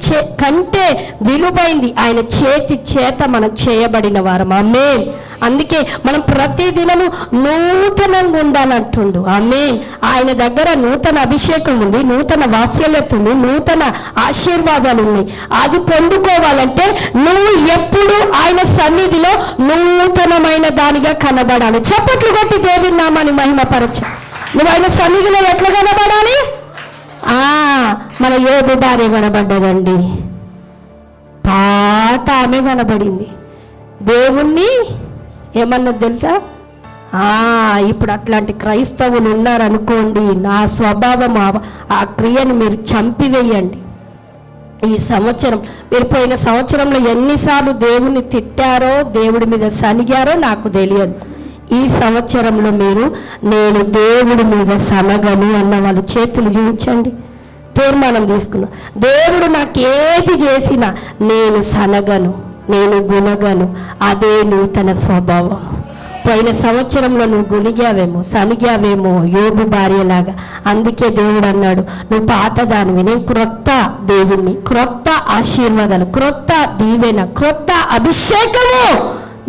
కంటే విలువైంది ఆయన చేతి చేత మనం చేయబడిన వారం. ఆమేన్. అందుకే మనం ప్రతిదినము నూతనంగా ఉండాలంటుండు. ఆమేన్. ఆయన దగ్గర నూతన అభిషేకం ఉంది, నూతన వాత్సల్యత ఉంది, నూతన ఆశీర్వాదాలు ఉన్నాయి. అది పొందుకోవాలంటే నువ్వు ఎప్పుడు ఆయన సన్నిధిలో నూతనమైన దానిగా కనబడాలి. చప్పట్లు కొట్టి దేవుని నామాన్ని మహిమపరచ. నువ్వు ఆయన సన్నిధిలో ఎట్లా కనబడాలి? మన యోబు భార్య కనబడ్డదండి, పాత ఆమె కనబడింది. దేవుణ్ణి ఏమన్నది తెలుసా? ఇప్పుడు అట్లాంటి క్రైస్తవులు ఉన్నారనుకోండి, నా స్వభావం ఆ క్రియను మీరు చంపివేయండి. ఈ సంవత్సరం మీరు పోయిన సంవత్సరంలో ఎన్నిసార్లు దేవుణ్ణి తిట్టారో, దేవుడి మీద సనిగారో నాకు తెలియదు. ఈ సంవత్సరంలో మీరు నేను దేవుడి మీద సనగను అన్న వాళ్ళు చేతులు చూపించండి. తీర్మానం తీసుకున్నా, దేవుడు నాకేది చేసినా నేను సనగను, నేను గుణగను. అదే నూతన స్వభావం. పోయిన సంవత్సరంలో నువ్వు గుణిగావేమో, సనిగావేమో యోబు భార్యలాగా. అందుకే దేవుడు అన్నాడు, నువ్వు పాతదానివి, నేను క్రొత్త దేవుణ్ణి, క్రొత్త ఆశీర్వాదాలు, క్రొత్త దీవెన, క్రొత్త అభిషేకము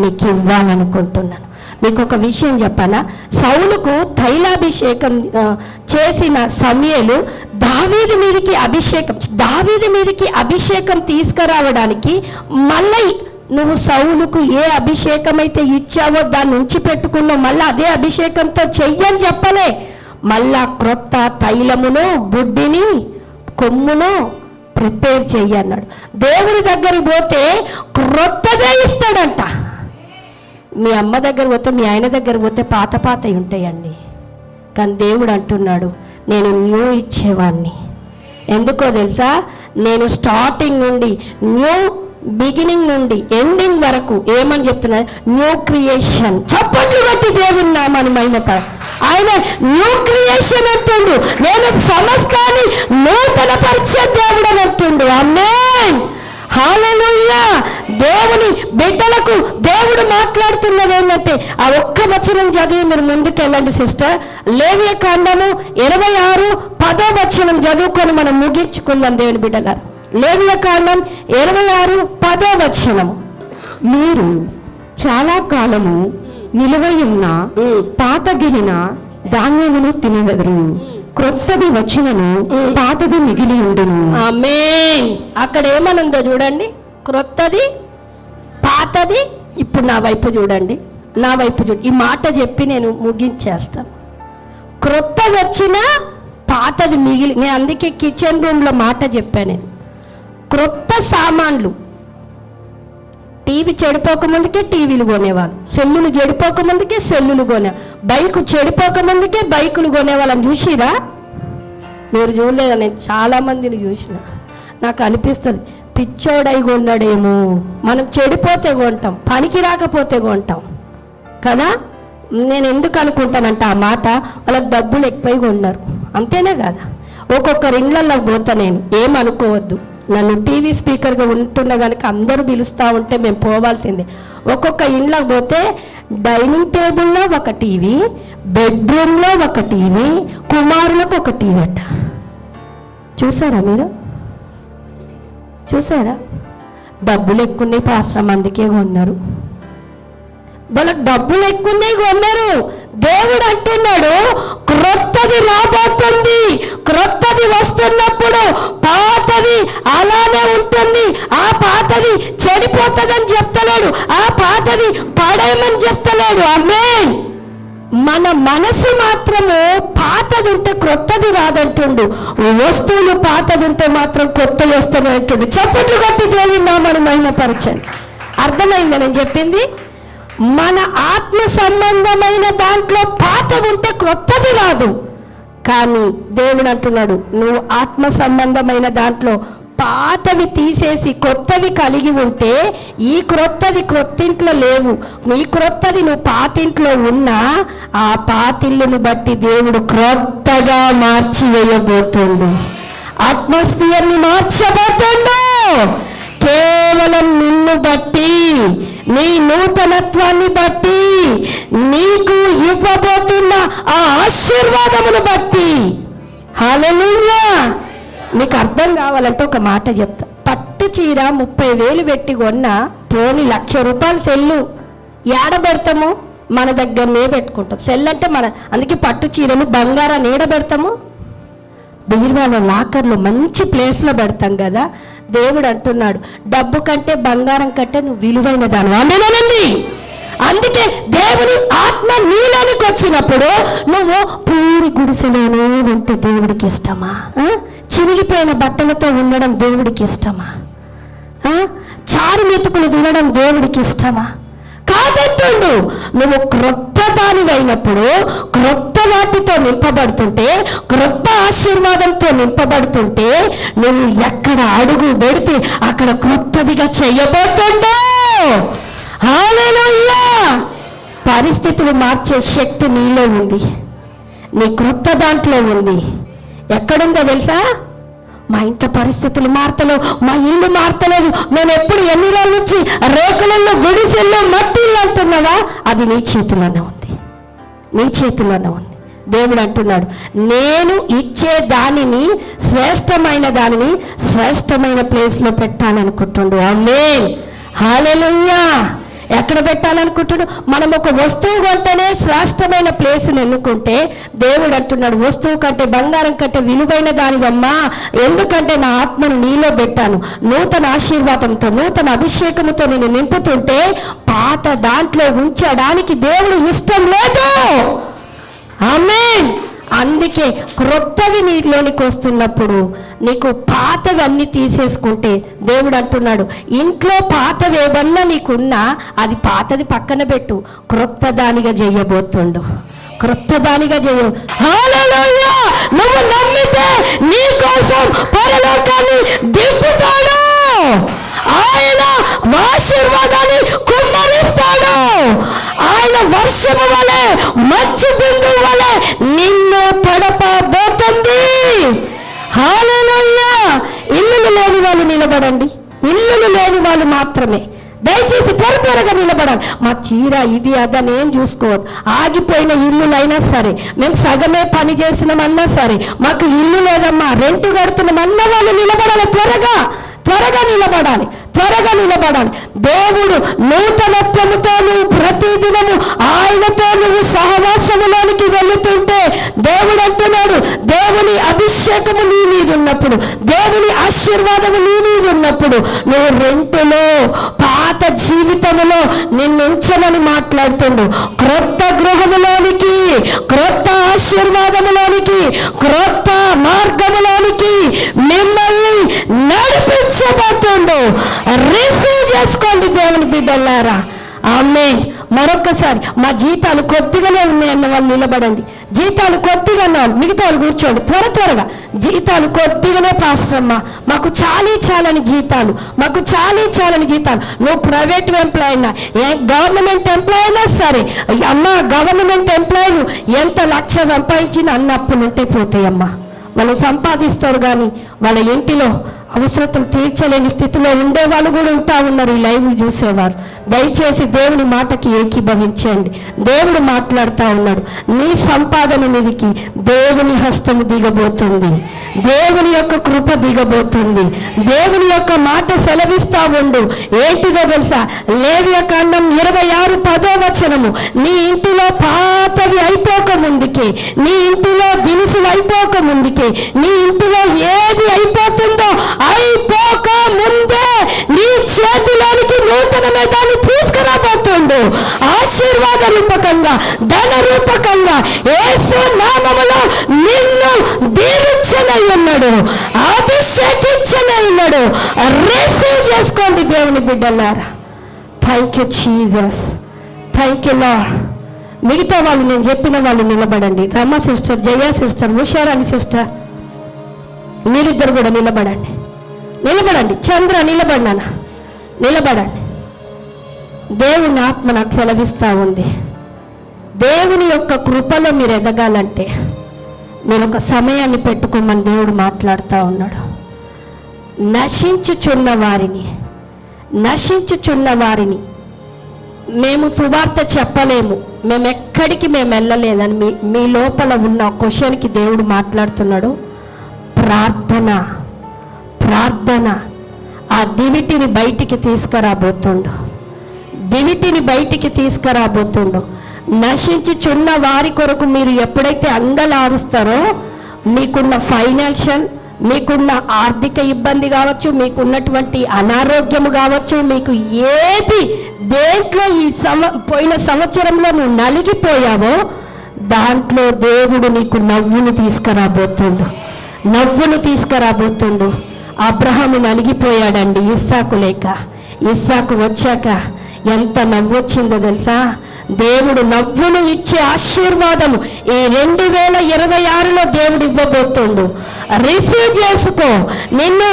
నీకు ఇవ్వాలనుకుంటున్నాను. మీకు ఒక విషయం చెప్పనా? సౌలుకు తైలాభిషేకం చేసిన సమయలు దావీదు మీదకి అభిషేకం తీసుకురావడానికి మళ్ళీ నువ్వు సౌలుకు ఏ అభిషేకం అయితే ఇచ్చావో దాన్ని ఉంచి పెట్టుకున్నావు, మళ్ళీ అదే అభిషేకంతో చెయ్యని చెప్పలే. మళ్ళా క్రొత్త తైలమును, బుడ్డిని, కొమ్మును ప్రిపేర్ చెయ్యన్నాడు. దేవుని దగ్గరికి పోతే క్రొత్తదే ఇస్తాడంట. మీ అమ్మ దగ్గర పోతే, మీ ఆయన దగ్గర పోతే పాతవి ఉంటాయండి. కానీ దేవుడు అంటున్నాడు, నేను న్యూ ఇచ్చేవాడిని. ఎందుకో తెలుసా? నేను స్టార్టింగ్ నుండి, బిగినింగ్ నుండి ఎండింగ్ వరకు ఏమని చెప్తున్నా? New creation. చప్పట్లు కొట్టి దేవుని నామాన్ని మహిమపడ. ఆయన న్యూ క్రియేషన్ అంటుండు. నేను సమస్తాన్ని నూతన పరిచయ దేవుడు అని అంటుండు. ఆమేన్. హల్లెలూయా. దేవుని బిడ్డలకు దేవుడు మాట్లాడుతున్నది ఏంటంటే, ఆ ఒక్క వచనం చదివి మీరు ముందుకు వెళ్ళండి సిస్టర్. లేవియకాండము 26:10 చదువుకొని మనం ముగించుకుందాం దేవుని బిడ్డలారా. లేవియకాండం 26:10. మీరు చాలా కాలము నిలువయున్న పాతగిలిన ధాన్యమును తినెదరు, క్రొత్తది వచ్చినను పాతది మిగిలి ఉండును. ఆమేన్. అక్కడ ఏమనుందో చూడండి, క్రొత్తది, పాతది. ఇప్పుడు నా వైపు చూడండి, నా వైపు చూడండి. ఈ మాట చెప్పి నేను ముగించేస్తాను. క్రొత్తది వచ్చినా పాతది మిగిలి. నేను అందుకే కిచెన్ రూమ్లో మాట చెప్పాను. నేను క్రొత్త సామాన్లు, టీవీ చెడిపోకముందుకే టీవీలు కొనేవాళ్ళు, సెల్లులు చెడిపోకముందుకే సెల్లులు కొనే, బైకు చెడిపోకముందుకే బైకులు కొనేవాళ్ళని చూసిరా? మీరు చూడలేదా? నేను చాలామందిని చూసిన. నాకు అనిపిస్తుంది పిచ్చోడై కొన్నాడేమో. మనం చెడిపోతే కొంటాం, పనికి రాకపోతే కొంటాం కదా. నేను ఎందుకు అనుకుంటానంటే ఆ మాట, వాళ్ళకి డబ్బులు ఎక్కువై కొన్నారు అంతేనే కదా. ఒక్కొక్కరి ఇళ్ళల్లో పోతా నేను, ఏమనుకోవద్దు. నన్ను టీవీ స్పీకర్గా ఉంటున్న కనుక అందరూ పిలుస్తూ ఉంటే మేము పోవాల్సిందే. ఒక్కొక్క ఇంట్లోకి పోతే డైనింగ్ టేబుల్లో ఒక టీవీ, బెడ్రూమ్లో ఒక టీవీ, కుమారులకు ఒక టీవీ అట. చూసారా మీరు? చూసారా? డబ్బులు ఎక్కువనే పాస్టర్ అందుకే కొన్నారు. వాళ్ళకి డబ్బులు ఎక్కువనే కొన్నారు. దేవుడు అంటున్నాడు, క్రొత్తది రాబోతుంది. క్రొత్తది వస్తున్నప్పుడు పాతది అలానే ఉంటుంది. ఆ పాతది చెడిపోతుందని చెప్తలేడు, ఆ పాతది పడేయమని చెప్తలేడు. ఆమేన్. మన మనసు మాత్రము పాతది ఉంటే క్రొత్తది రాదంటుండు. వస్తువులు పాతది ఉంటే మాత్రం కొత్తది వస్తుంది అంటుండు. చప్పట్లు కొట్టి దేవుని నామాన్ని మహిమపరచండి. అర్థమైందా నేను చెప్పింది? మన ఆత్మ సంబంధమైన దాంట్లో పాతది ఉంటే క్రొత్తది రాదు. కానీ దేవుడు అంటున్నాడు, నువ్వు ఆత్మ సంబంధమైన దాంట్లో పాతవి తీసేసి కొత్తవి కలిగి ఉంటే ఈ క్రొత్తది క్రొత్తింట్లో లేవు. నీ క్రొత్తది నువ్వు పాతింట్లో ఉన్నా ఆ పాతిల్లును బట్టి దేవుడు క్రొత్తగా మార్చివేయబోతుండు. అట్మాస్ఫియర్ని మార్చబోతుండు. కేవలం నిన్ను బట్టి, నీ నూతనత్వాన్ని బట్టి, నీకు ఇవ్వబోతున్న ఆ ఆశీర్వాదమును బట్టి. హల్లెలూయా. మీకు అర్థం కావాలంటే ఒక మాట చెప్తా. పట్టు చీర 30,000 పెట్టి కొన్నా, పోని 1,00,000 రూపాయలు సెల్లు ఏడబెడతాము, మన దగ్గరనే పెట్టుకుంటాం. సెల్ అంటే అందుకే పట్టు చీరలు బంగారాన్ని ఏడబెడతాము, బీరువాలో లాకర్లో మంచి ప్లేస్లో పెడతాం కదా. దేవుడు అంటున్నాడు, డబ్బు కంటే బంగారం కంటే నువ్వు విలువైన దాని. ఆమేనండి. అందుకే దేవుని ఆత్మ నీలోనికి వచ్చినప్పుడు నువ్వు పూరి గుడిసెలోనే ఉంటే దేవుడికి ఇష్టమా? చిరిగిపోయిన బట్టలతో ఉండడం దేవుడికి ఇష్టమా? చారు మెతుకులు తినడం దేవుడికి ఇష్టమా? కాదంటుండు. నువ్వు క్రొత్త దానివైనప్పుడు, క్రొత్త వాటితో నింపబడుతుంటే, క్రొత్త ఆశీర్వాదంతో నింపబడుతుంటే, నువ్వు ఎక్కడ అడుగు పెడితే అక్కడ క్రొత్తదిగా చేయబోతుండో. హల్లెలూయా. పరిస్థితులు మార్చే శక్తి నీలో ఉంది, నీ క్రొత్త దాంట్లో ఉంది. ఎక్కడుందో తెలుసా? మా ఇంట్లో పరిస్థితులు మార్తలేవు, మా ఇల్లు మార్తలేదు, నేను ఎప్పుడు ఎన్ని రోజుల నుంచి రేకులలో గుడిసెల్లో మట్టిల్లు అంటున్నావా? అది నీ చేతిలోనే ఉంది, నీ చేతిలోనే ఉంది. దేవుడు అంటున్నాడు, నేను ఇచ్చే దానిని, శ్రేష్టమైన దానిని శ్రేష్టమైన ప్లేస్లో పెట్టాలనుకుంటుండు. ఆమేన్. హల్లెలూయా. ఎక్కడ పెట్టాలనుకుంటున్నాడు? మనం ఒక వస్తువు కొంటేనే శ్రేష్టమైన ప్లేస్ని ఎన్నుకుంటే, దేవుడు అంటున్నాడు, వస్తువు కంటే బంగారం కంటే విలువైన దానివమ్మా, ఎందుకంటే నా ఆత్మను నీలో పెట్టాను. నూతన ఆశీర్వాదంతో, నూతన అభిషేకంతో నేను నింపుతుంటే పాత దాంట్లో ఉంచడానికి దేవుడు ఇష్టం లేదు. ఆమేన్. అందుకే క్రొత్తవి నీలోనికి వస్తున్నప్పుడు నీకు పాతవి అన్నీ తీసేసుకుంటే, దేవుడు అంటున్నాడు, ఇంట్లో పాతవి ఏమన్నా నీకున్నా అది పాతది పక్కన పెట్టు, క్రొత్త దానిగా చేయబోతుండు. క్రొత్త దానిగా చేయ. హల్లెలూయా. నువ్వు నమ్మితే నీ కోసం పరలోకాన్ని దింపుతాడు. ఆయన ఆశీర్వాదాన్ని కుమ్మరిస్తాడు. ఆయన వర్షము వలె, మంచు బిందువు వలె నిన్ను తడపబోతుంది. హల్లెలూయా. ఇల్లులు లేని వాళ్ళు నిలబడండి. ఇల్లులు లేని వాళ్ళు మాత్రమే దయచేసి త్వరగా నిలబడాలి. మా చీర ఇది అదని ఏం చూసుకోవద్దు. ఆగిపోయిన ఇల్లులైనా సరే, మేము సగమే పని చేసినామన్నా సరే, మాకు ఇల్లు లేదమ్మా, రెంట్ కడుతున్నామన్న వాళ్ళు నిలబడాలి. త్వరగా నిలబడాలి. దేవుడు నూతనత్వముతో నువ్వు ప్రతిదినము ఆయనతో నువ్వు సహవాసములోనికి వెళుతుంటే, దేవుడు అంటున్నాడు, దేవుని అభిషేకము నీ మీద ఉన్నప్పుడు, దేవుని ఆశీర్వాదము నీ మీద ఉన్నప్పుడు, నువ్వు రెంటులో, పాత జీవితములో నిన్ను ఉంచమని మాట్లాడుతుండు. క్రొత్త గృహములోనికి, క్రొత్త ఆశీర్వాదములోనికి, క్రొత్త మార్గములోనికి మిమ్మల్ని నడిపించబోతుండు. రిసీవ్ చేసుకోండి దేవుని బిడ్డలారా. ఆమేన్. మరొకసారి, మా జీతాలు కొద్దిగానే ఉన్నాయన్న వాళ్ళు నిలబడండి. జీతాలు కొద్దిగా ఉన్న వాళ్ళు, మిగతా వాళ్ళు కూర్చోండి. త్వరగా జీతాలు కొద్దిగానే పాస్టర్మ్మ, మాకు చాలని జీతాలు, మాకు చాలని జీతాలు. నువ్వు ప్రైవేట్ ఎంప్లాయ్ అయినా, గవర్నమెంట్ ఎంప్లాయ్ అయినా సరే, అమ్మ గవర్నమెంట్ ఎంప్లాయీలు ఎంత 1,00,000 సంపాదించిన అన్న అప్పులు ఉంటే పోతాయమ్మా. వాళ్ళు సంపాదిస్తారు కానీ వాళ్ళ ఇంటిలో అవసరతలు తీర్చలేని స్థితిలో ఉండేవాళ్ళు కూడా ఉన్నారు ఈ లైవ్ చూసేవారు. దయచేసి దేవుని మాటకి ఏకీభవించండి. దేవుడు మాట్లాడుతూ ఉన్నాడు, నీ సంపాదన మీదకి దేవుని హస్తము దిగబోతుంది, దేవుని యొక్క కృప దిగబోతుంది. దేవుని యొక్క మాట సెలవిస్తా ఉండు. ఏంటిదో తెలుసా? లేవియకాండం 26:10 నీ ఇంటిలో పాతవి అయిపోక ముందుకే, నీ ఇంటిలో దినుసులు అయిపోక ముందుకే, నీ ఇంటిలో ఏది అయిపోతుందో అయిపోక ముందే నీ చేతిలోనికి నూతనమే దాన్ని తీసుకురాబోతుండు. ఆశీర్వాద రూపకంగా, ధన రూపకంగా యేసు నామములో నిన్ను దీవించనై ఉన్నాడు, అభిషేకించనై ఉన్నాడు. రిసీవ్ చేసుకోండి దేవుని బిడ్డలారా. Thank you Jesus, thank you lord. మిగతా వాళ్ళు నేను చెప్పిన వాళ్ళు నిలబడండి. రమ సిస్టర్, జయ సిస్టర్, ఉషారాణి సిస్టర్, మీరిద్దరు కూడా నిలబడండి. చంద్ర నిలబడినా, నిలబడండి. దేవుని ఆత్మ నాకు సెలవిస్తూ ఉంది. దేవుని యొక్క కృపలో మీరు ఎదగాలంటే మీరు ఒక సమయాన్ని పెట్టుకోమని దేవుడు మాట్లాడుతూ ఉన్నాడు. నశించుచున్న వారిని మేము సువార్త చెప్పలేము, మేము ఎక్కడికి మేము వెళ్ళలేదని మీ లోపల ఉన్న క్వశ్చన్కి దేవుడు మాట్లాడుతున్నాడు. ప్రార్థన ఆ దివిటిని బయటికి తీసుకురాబోతుండు. నశించుచున్న వారి కొరకు మీరు ఎప్పుడైతే అంగలారుస్తారో, మీకున్న ఫైనాన్షియల్, మీకున్న ఆర్థిక ఇబ్బంది కావచ్చు, మీకున్నటువంటి అనారోగ్యము కావచ్చు, మీకు ఏది దేంట్లో పోయిన సంవత్సరంలో నువ్వు నలిగిపోయావో దాంట్లో దేవుడు నీకు నవ్వును తీసుకురాబోతుండు. అబ్రహాము నలిగిపోయాడండి ఇస్సాకు వచ్చాక ఎంత నవ్వొచ్చిందో తెలుసా? దేవుడు నవ్వును ఇచ్చే ఆశీర్వాదము ఈ 2026లో దేవుడు ఇవ్వబోతుండు. రిసీవ్ చేసుకో. నిన్ను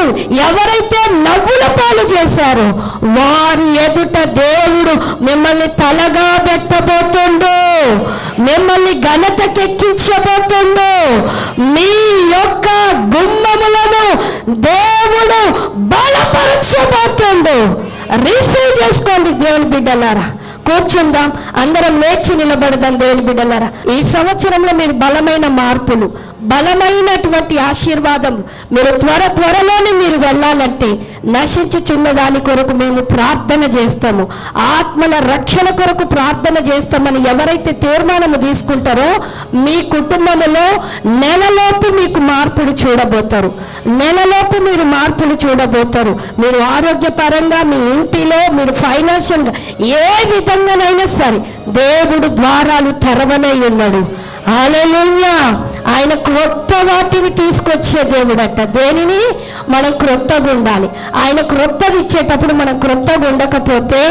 ఎవరైతే నవ్వుల పాలు చేశారో వారి ఎదుట దేవుడు మిమ్మల్ని తలగా పెట్టబోతుండు, మిమ్మల్ని ఘనతకెక్కించబోతుండు. మీ యొక్క గుమ్మములను దేవుడు బలపరచబోతుండు. రిసీవ్ చేసుకోండి దేవుని బిడ్డలారా. కూర్చుందాం, అందరం లేచి నిలబడదాం దేవుని బిడ్డలారా. ఈ సంవత్సరంలో మీరు బలమైన మార్పులు, బలమైనటువంటి ఆశీర్వాదం మీరు త్వరలోనే మీరు వెళ్ళాలంటే నశించుచున్న దాని కొరకు మేము ప్రార్థన చేస్తాము, ఆత్మల రక్షణ కొరకు ప్రార్థన చేస్తామని ఎవరైతే తీర్మానము తీసుకుంటారో మీ కుటుంబంలో నెలలోపు మీకు మార్పులు చూడబోతారు. మీరు ఆరోగ్యపరంగా, మీ ఇంటిలో, మీరు ఫైనాన్షియల్గా ఏ విధంగానైనా సరే దేవుడు ద్వారాలు తెరవనై ఉన్నాడు. హల్లెలూయా. ఆయన క్రొత్త వాటిని తీసుకొచ్చే దేవుడట. దేనిని మనం క్రొత్తగా ఉండాలి. ఆయన క్రొత్తది ఇచ్చేటప్పుడు మనం క్రొత్తగా ఉండకపోతే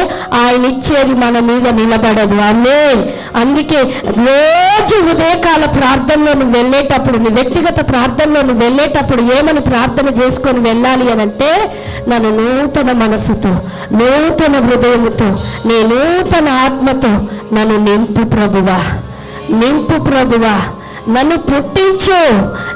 ఆయన ఇచ్చేది మన మీద నిలబడదు. ఆమేన్. అందుకే రోజు ఉదయకాల ప్రార్థనలో నువ్వు వెళ్ళేటప్పుడు, నీ వ్యక్తిగత ప్రార్థనలో నువ్వు వెళ్ళేటప్పుడు ఏమని ప్రార్థన చేసుకొని వెళ్ళాలి అని అంటే, నన్ను నూతన మనసుతో, నూతన హృదయముతో, నీ నూతన ఆత్మతో నన్ను నింపు ప్రభువా, నన్ను పుట్టించు,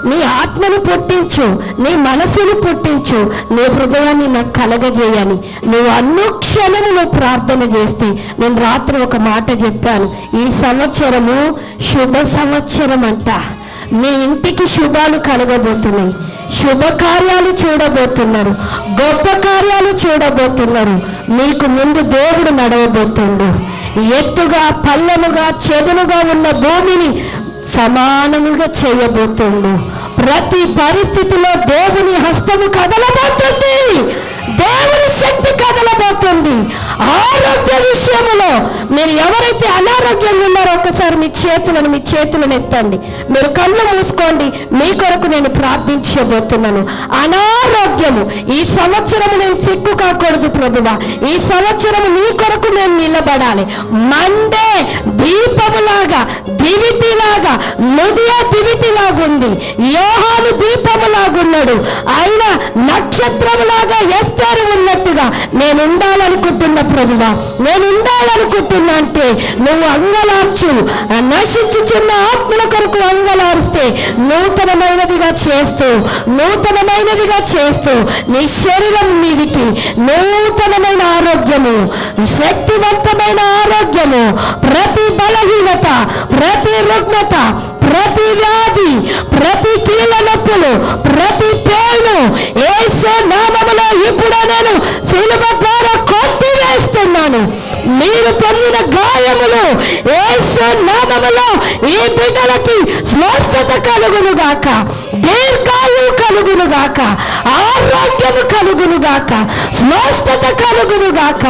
నీ ఆత్మను పుట్టించు, నీ మనసును పుట్టించు, నీ హృదయాన్ని నాకు కలగజేయాలి. నువ్వు అనుక్షణము నువ్వు ప్రార్థన చేస్తే, నేను రాత్రి ఒక మాట చెప్పాను, ఈ సంవత్సరము శుభ సంవత్సరం అంట. మీ ఇంటికి శుభాలు కలగబోతున్నాయి, శుభకార్యాలు చూడబోతున్నారు, గొప్ప కార్యాలు చూడబోతున్నారు. మీకు ముందు దేవుడు నడవబోతుండు. ఎత్తుగా, పల్లముగా, చెదునుగా ఉన్న భూమిని సమానముగా చేయబోతుండు. ప్రతి పరిస్థితిలో దేవుని హస్తము కదలబోతుంది, దేవుని శక్తి కదలబోతుంది. ఆరోగ్య విషయంలో మీరు ఎవరైతే అనారోగ్యంగా ఉన్నారో ఒక్కసారి మీ చేతులను ఎత్తండి. మీరు కళ్ళు మూసుకోండి. మీ కొరకు నేను ప్రార్థించబోతున్నాను. అనారోగ్యము ఈ సంవత్సరం నేను సిక్కు కాకూడదు ప్రభువా. ఈ సంవత్సరం నీ కొరకు నేను నిలబడాలి. మండే దీపములాగా, దివితిలాగా, లుదియా దివితిలాగా ఉంది. యోహాను దీపములాగున్నాడు. ఆయన నక్షత్రములాగా ఎస్తేరు ఉన్నట్టుగా నేను ఉండాలనుకుంటున్నా ప్రభువా. నేను ఉండాలనుకుంటున్నా అంటే నువ్వు అంగలార్చు. నశించుచున్న ఆత్మల కొరకు అంగలారిస్తే నూతనమైనదిగా చేస్తూ నీ శరీరం మీదికి నూతనమైన ఆరోగ్యము, శక్తివంతమైన ఆరోగ్యము, ప్రతి బలహీనత, ప్రతి రుగ్మత, ప్రతి వ్యాధి, ప్రతి కీళ్ళ నొప్పులు, ప్రతి పేను యేసు నామములో ఇప్పుడు నేను శిలువ ద్వారా కొట్టివేస్తున్నాను. మీరు పొందిన గాయములు యేసు నామములో ఈ బిడ్డలకి స్వస్థత కలుగునుగాక, దీర్ఘాయువు కలుగునుగాక, ఆరోగ్యము కలుగునుగాక, స్వస్థత కలుగునుగాక.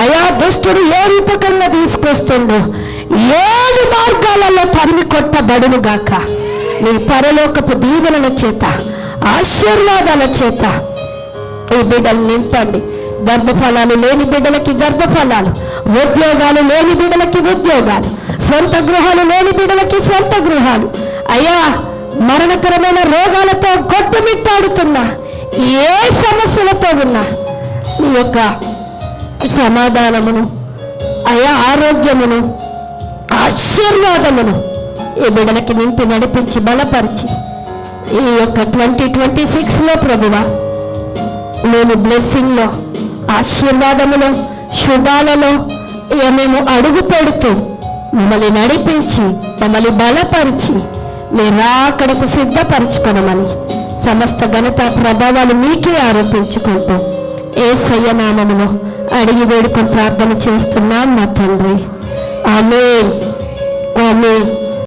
అయా దుష్టుడు ఏ రూపకంగా తీసుకొస్తుండో 7 మార్గాలలో తరిమి కొట్టబడునుగాక. నీ పరలోకపు దీవెనల చేత, ఆశీర్వాదాల చేత ఈ బిడ్డలు నింపండి. గర్భఫలాలు లేని బిడ్డలకి గర్భఫలాలు, ఉద్యోగాలు లేని బిడ్డలకి ఉద్యోగాలు, స్వంత గృహాలు లేని బిడ్డలకి స్వంత గృహాలు. అయ్యా, మరణకరమైన రోగాలతో కొట్టుమిట్టాడుతున్నా, ఏ సమస్యలతో ఉన్నా నీ యొక్క సమాధానమును, అయ్యా ఆరోగ్యమును, ఆశీర్వాదమును ఈ బిడ్డలకి నింపి నడిపించి బలపరిచి ఈ యొక్క 2026లో ప్రభువా మేము బ్లెస్సింగ్లో, ఆశీర్వాదములో, శుభాలలో మేము అడుగు పెడుతూ మమ్మల్ని నడిపించి మమ్మల్ని బలపరిచి మీరు అక్కడకు సిద్ధపరచుకోనమని సమస్త ఘనత ప్రభావాలు మీకే ఆరోపించుకుంటూ యేసయ్య నామములో అడిగి వేడుకొని ప్రార్థన చేస్తున్నాం మా తండ్రి. ఆమేన్, ఆమేన్.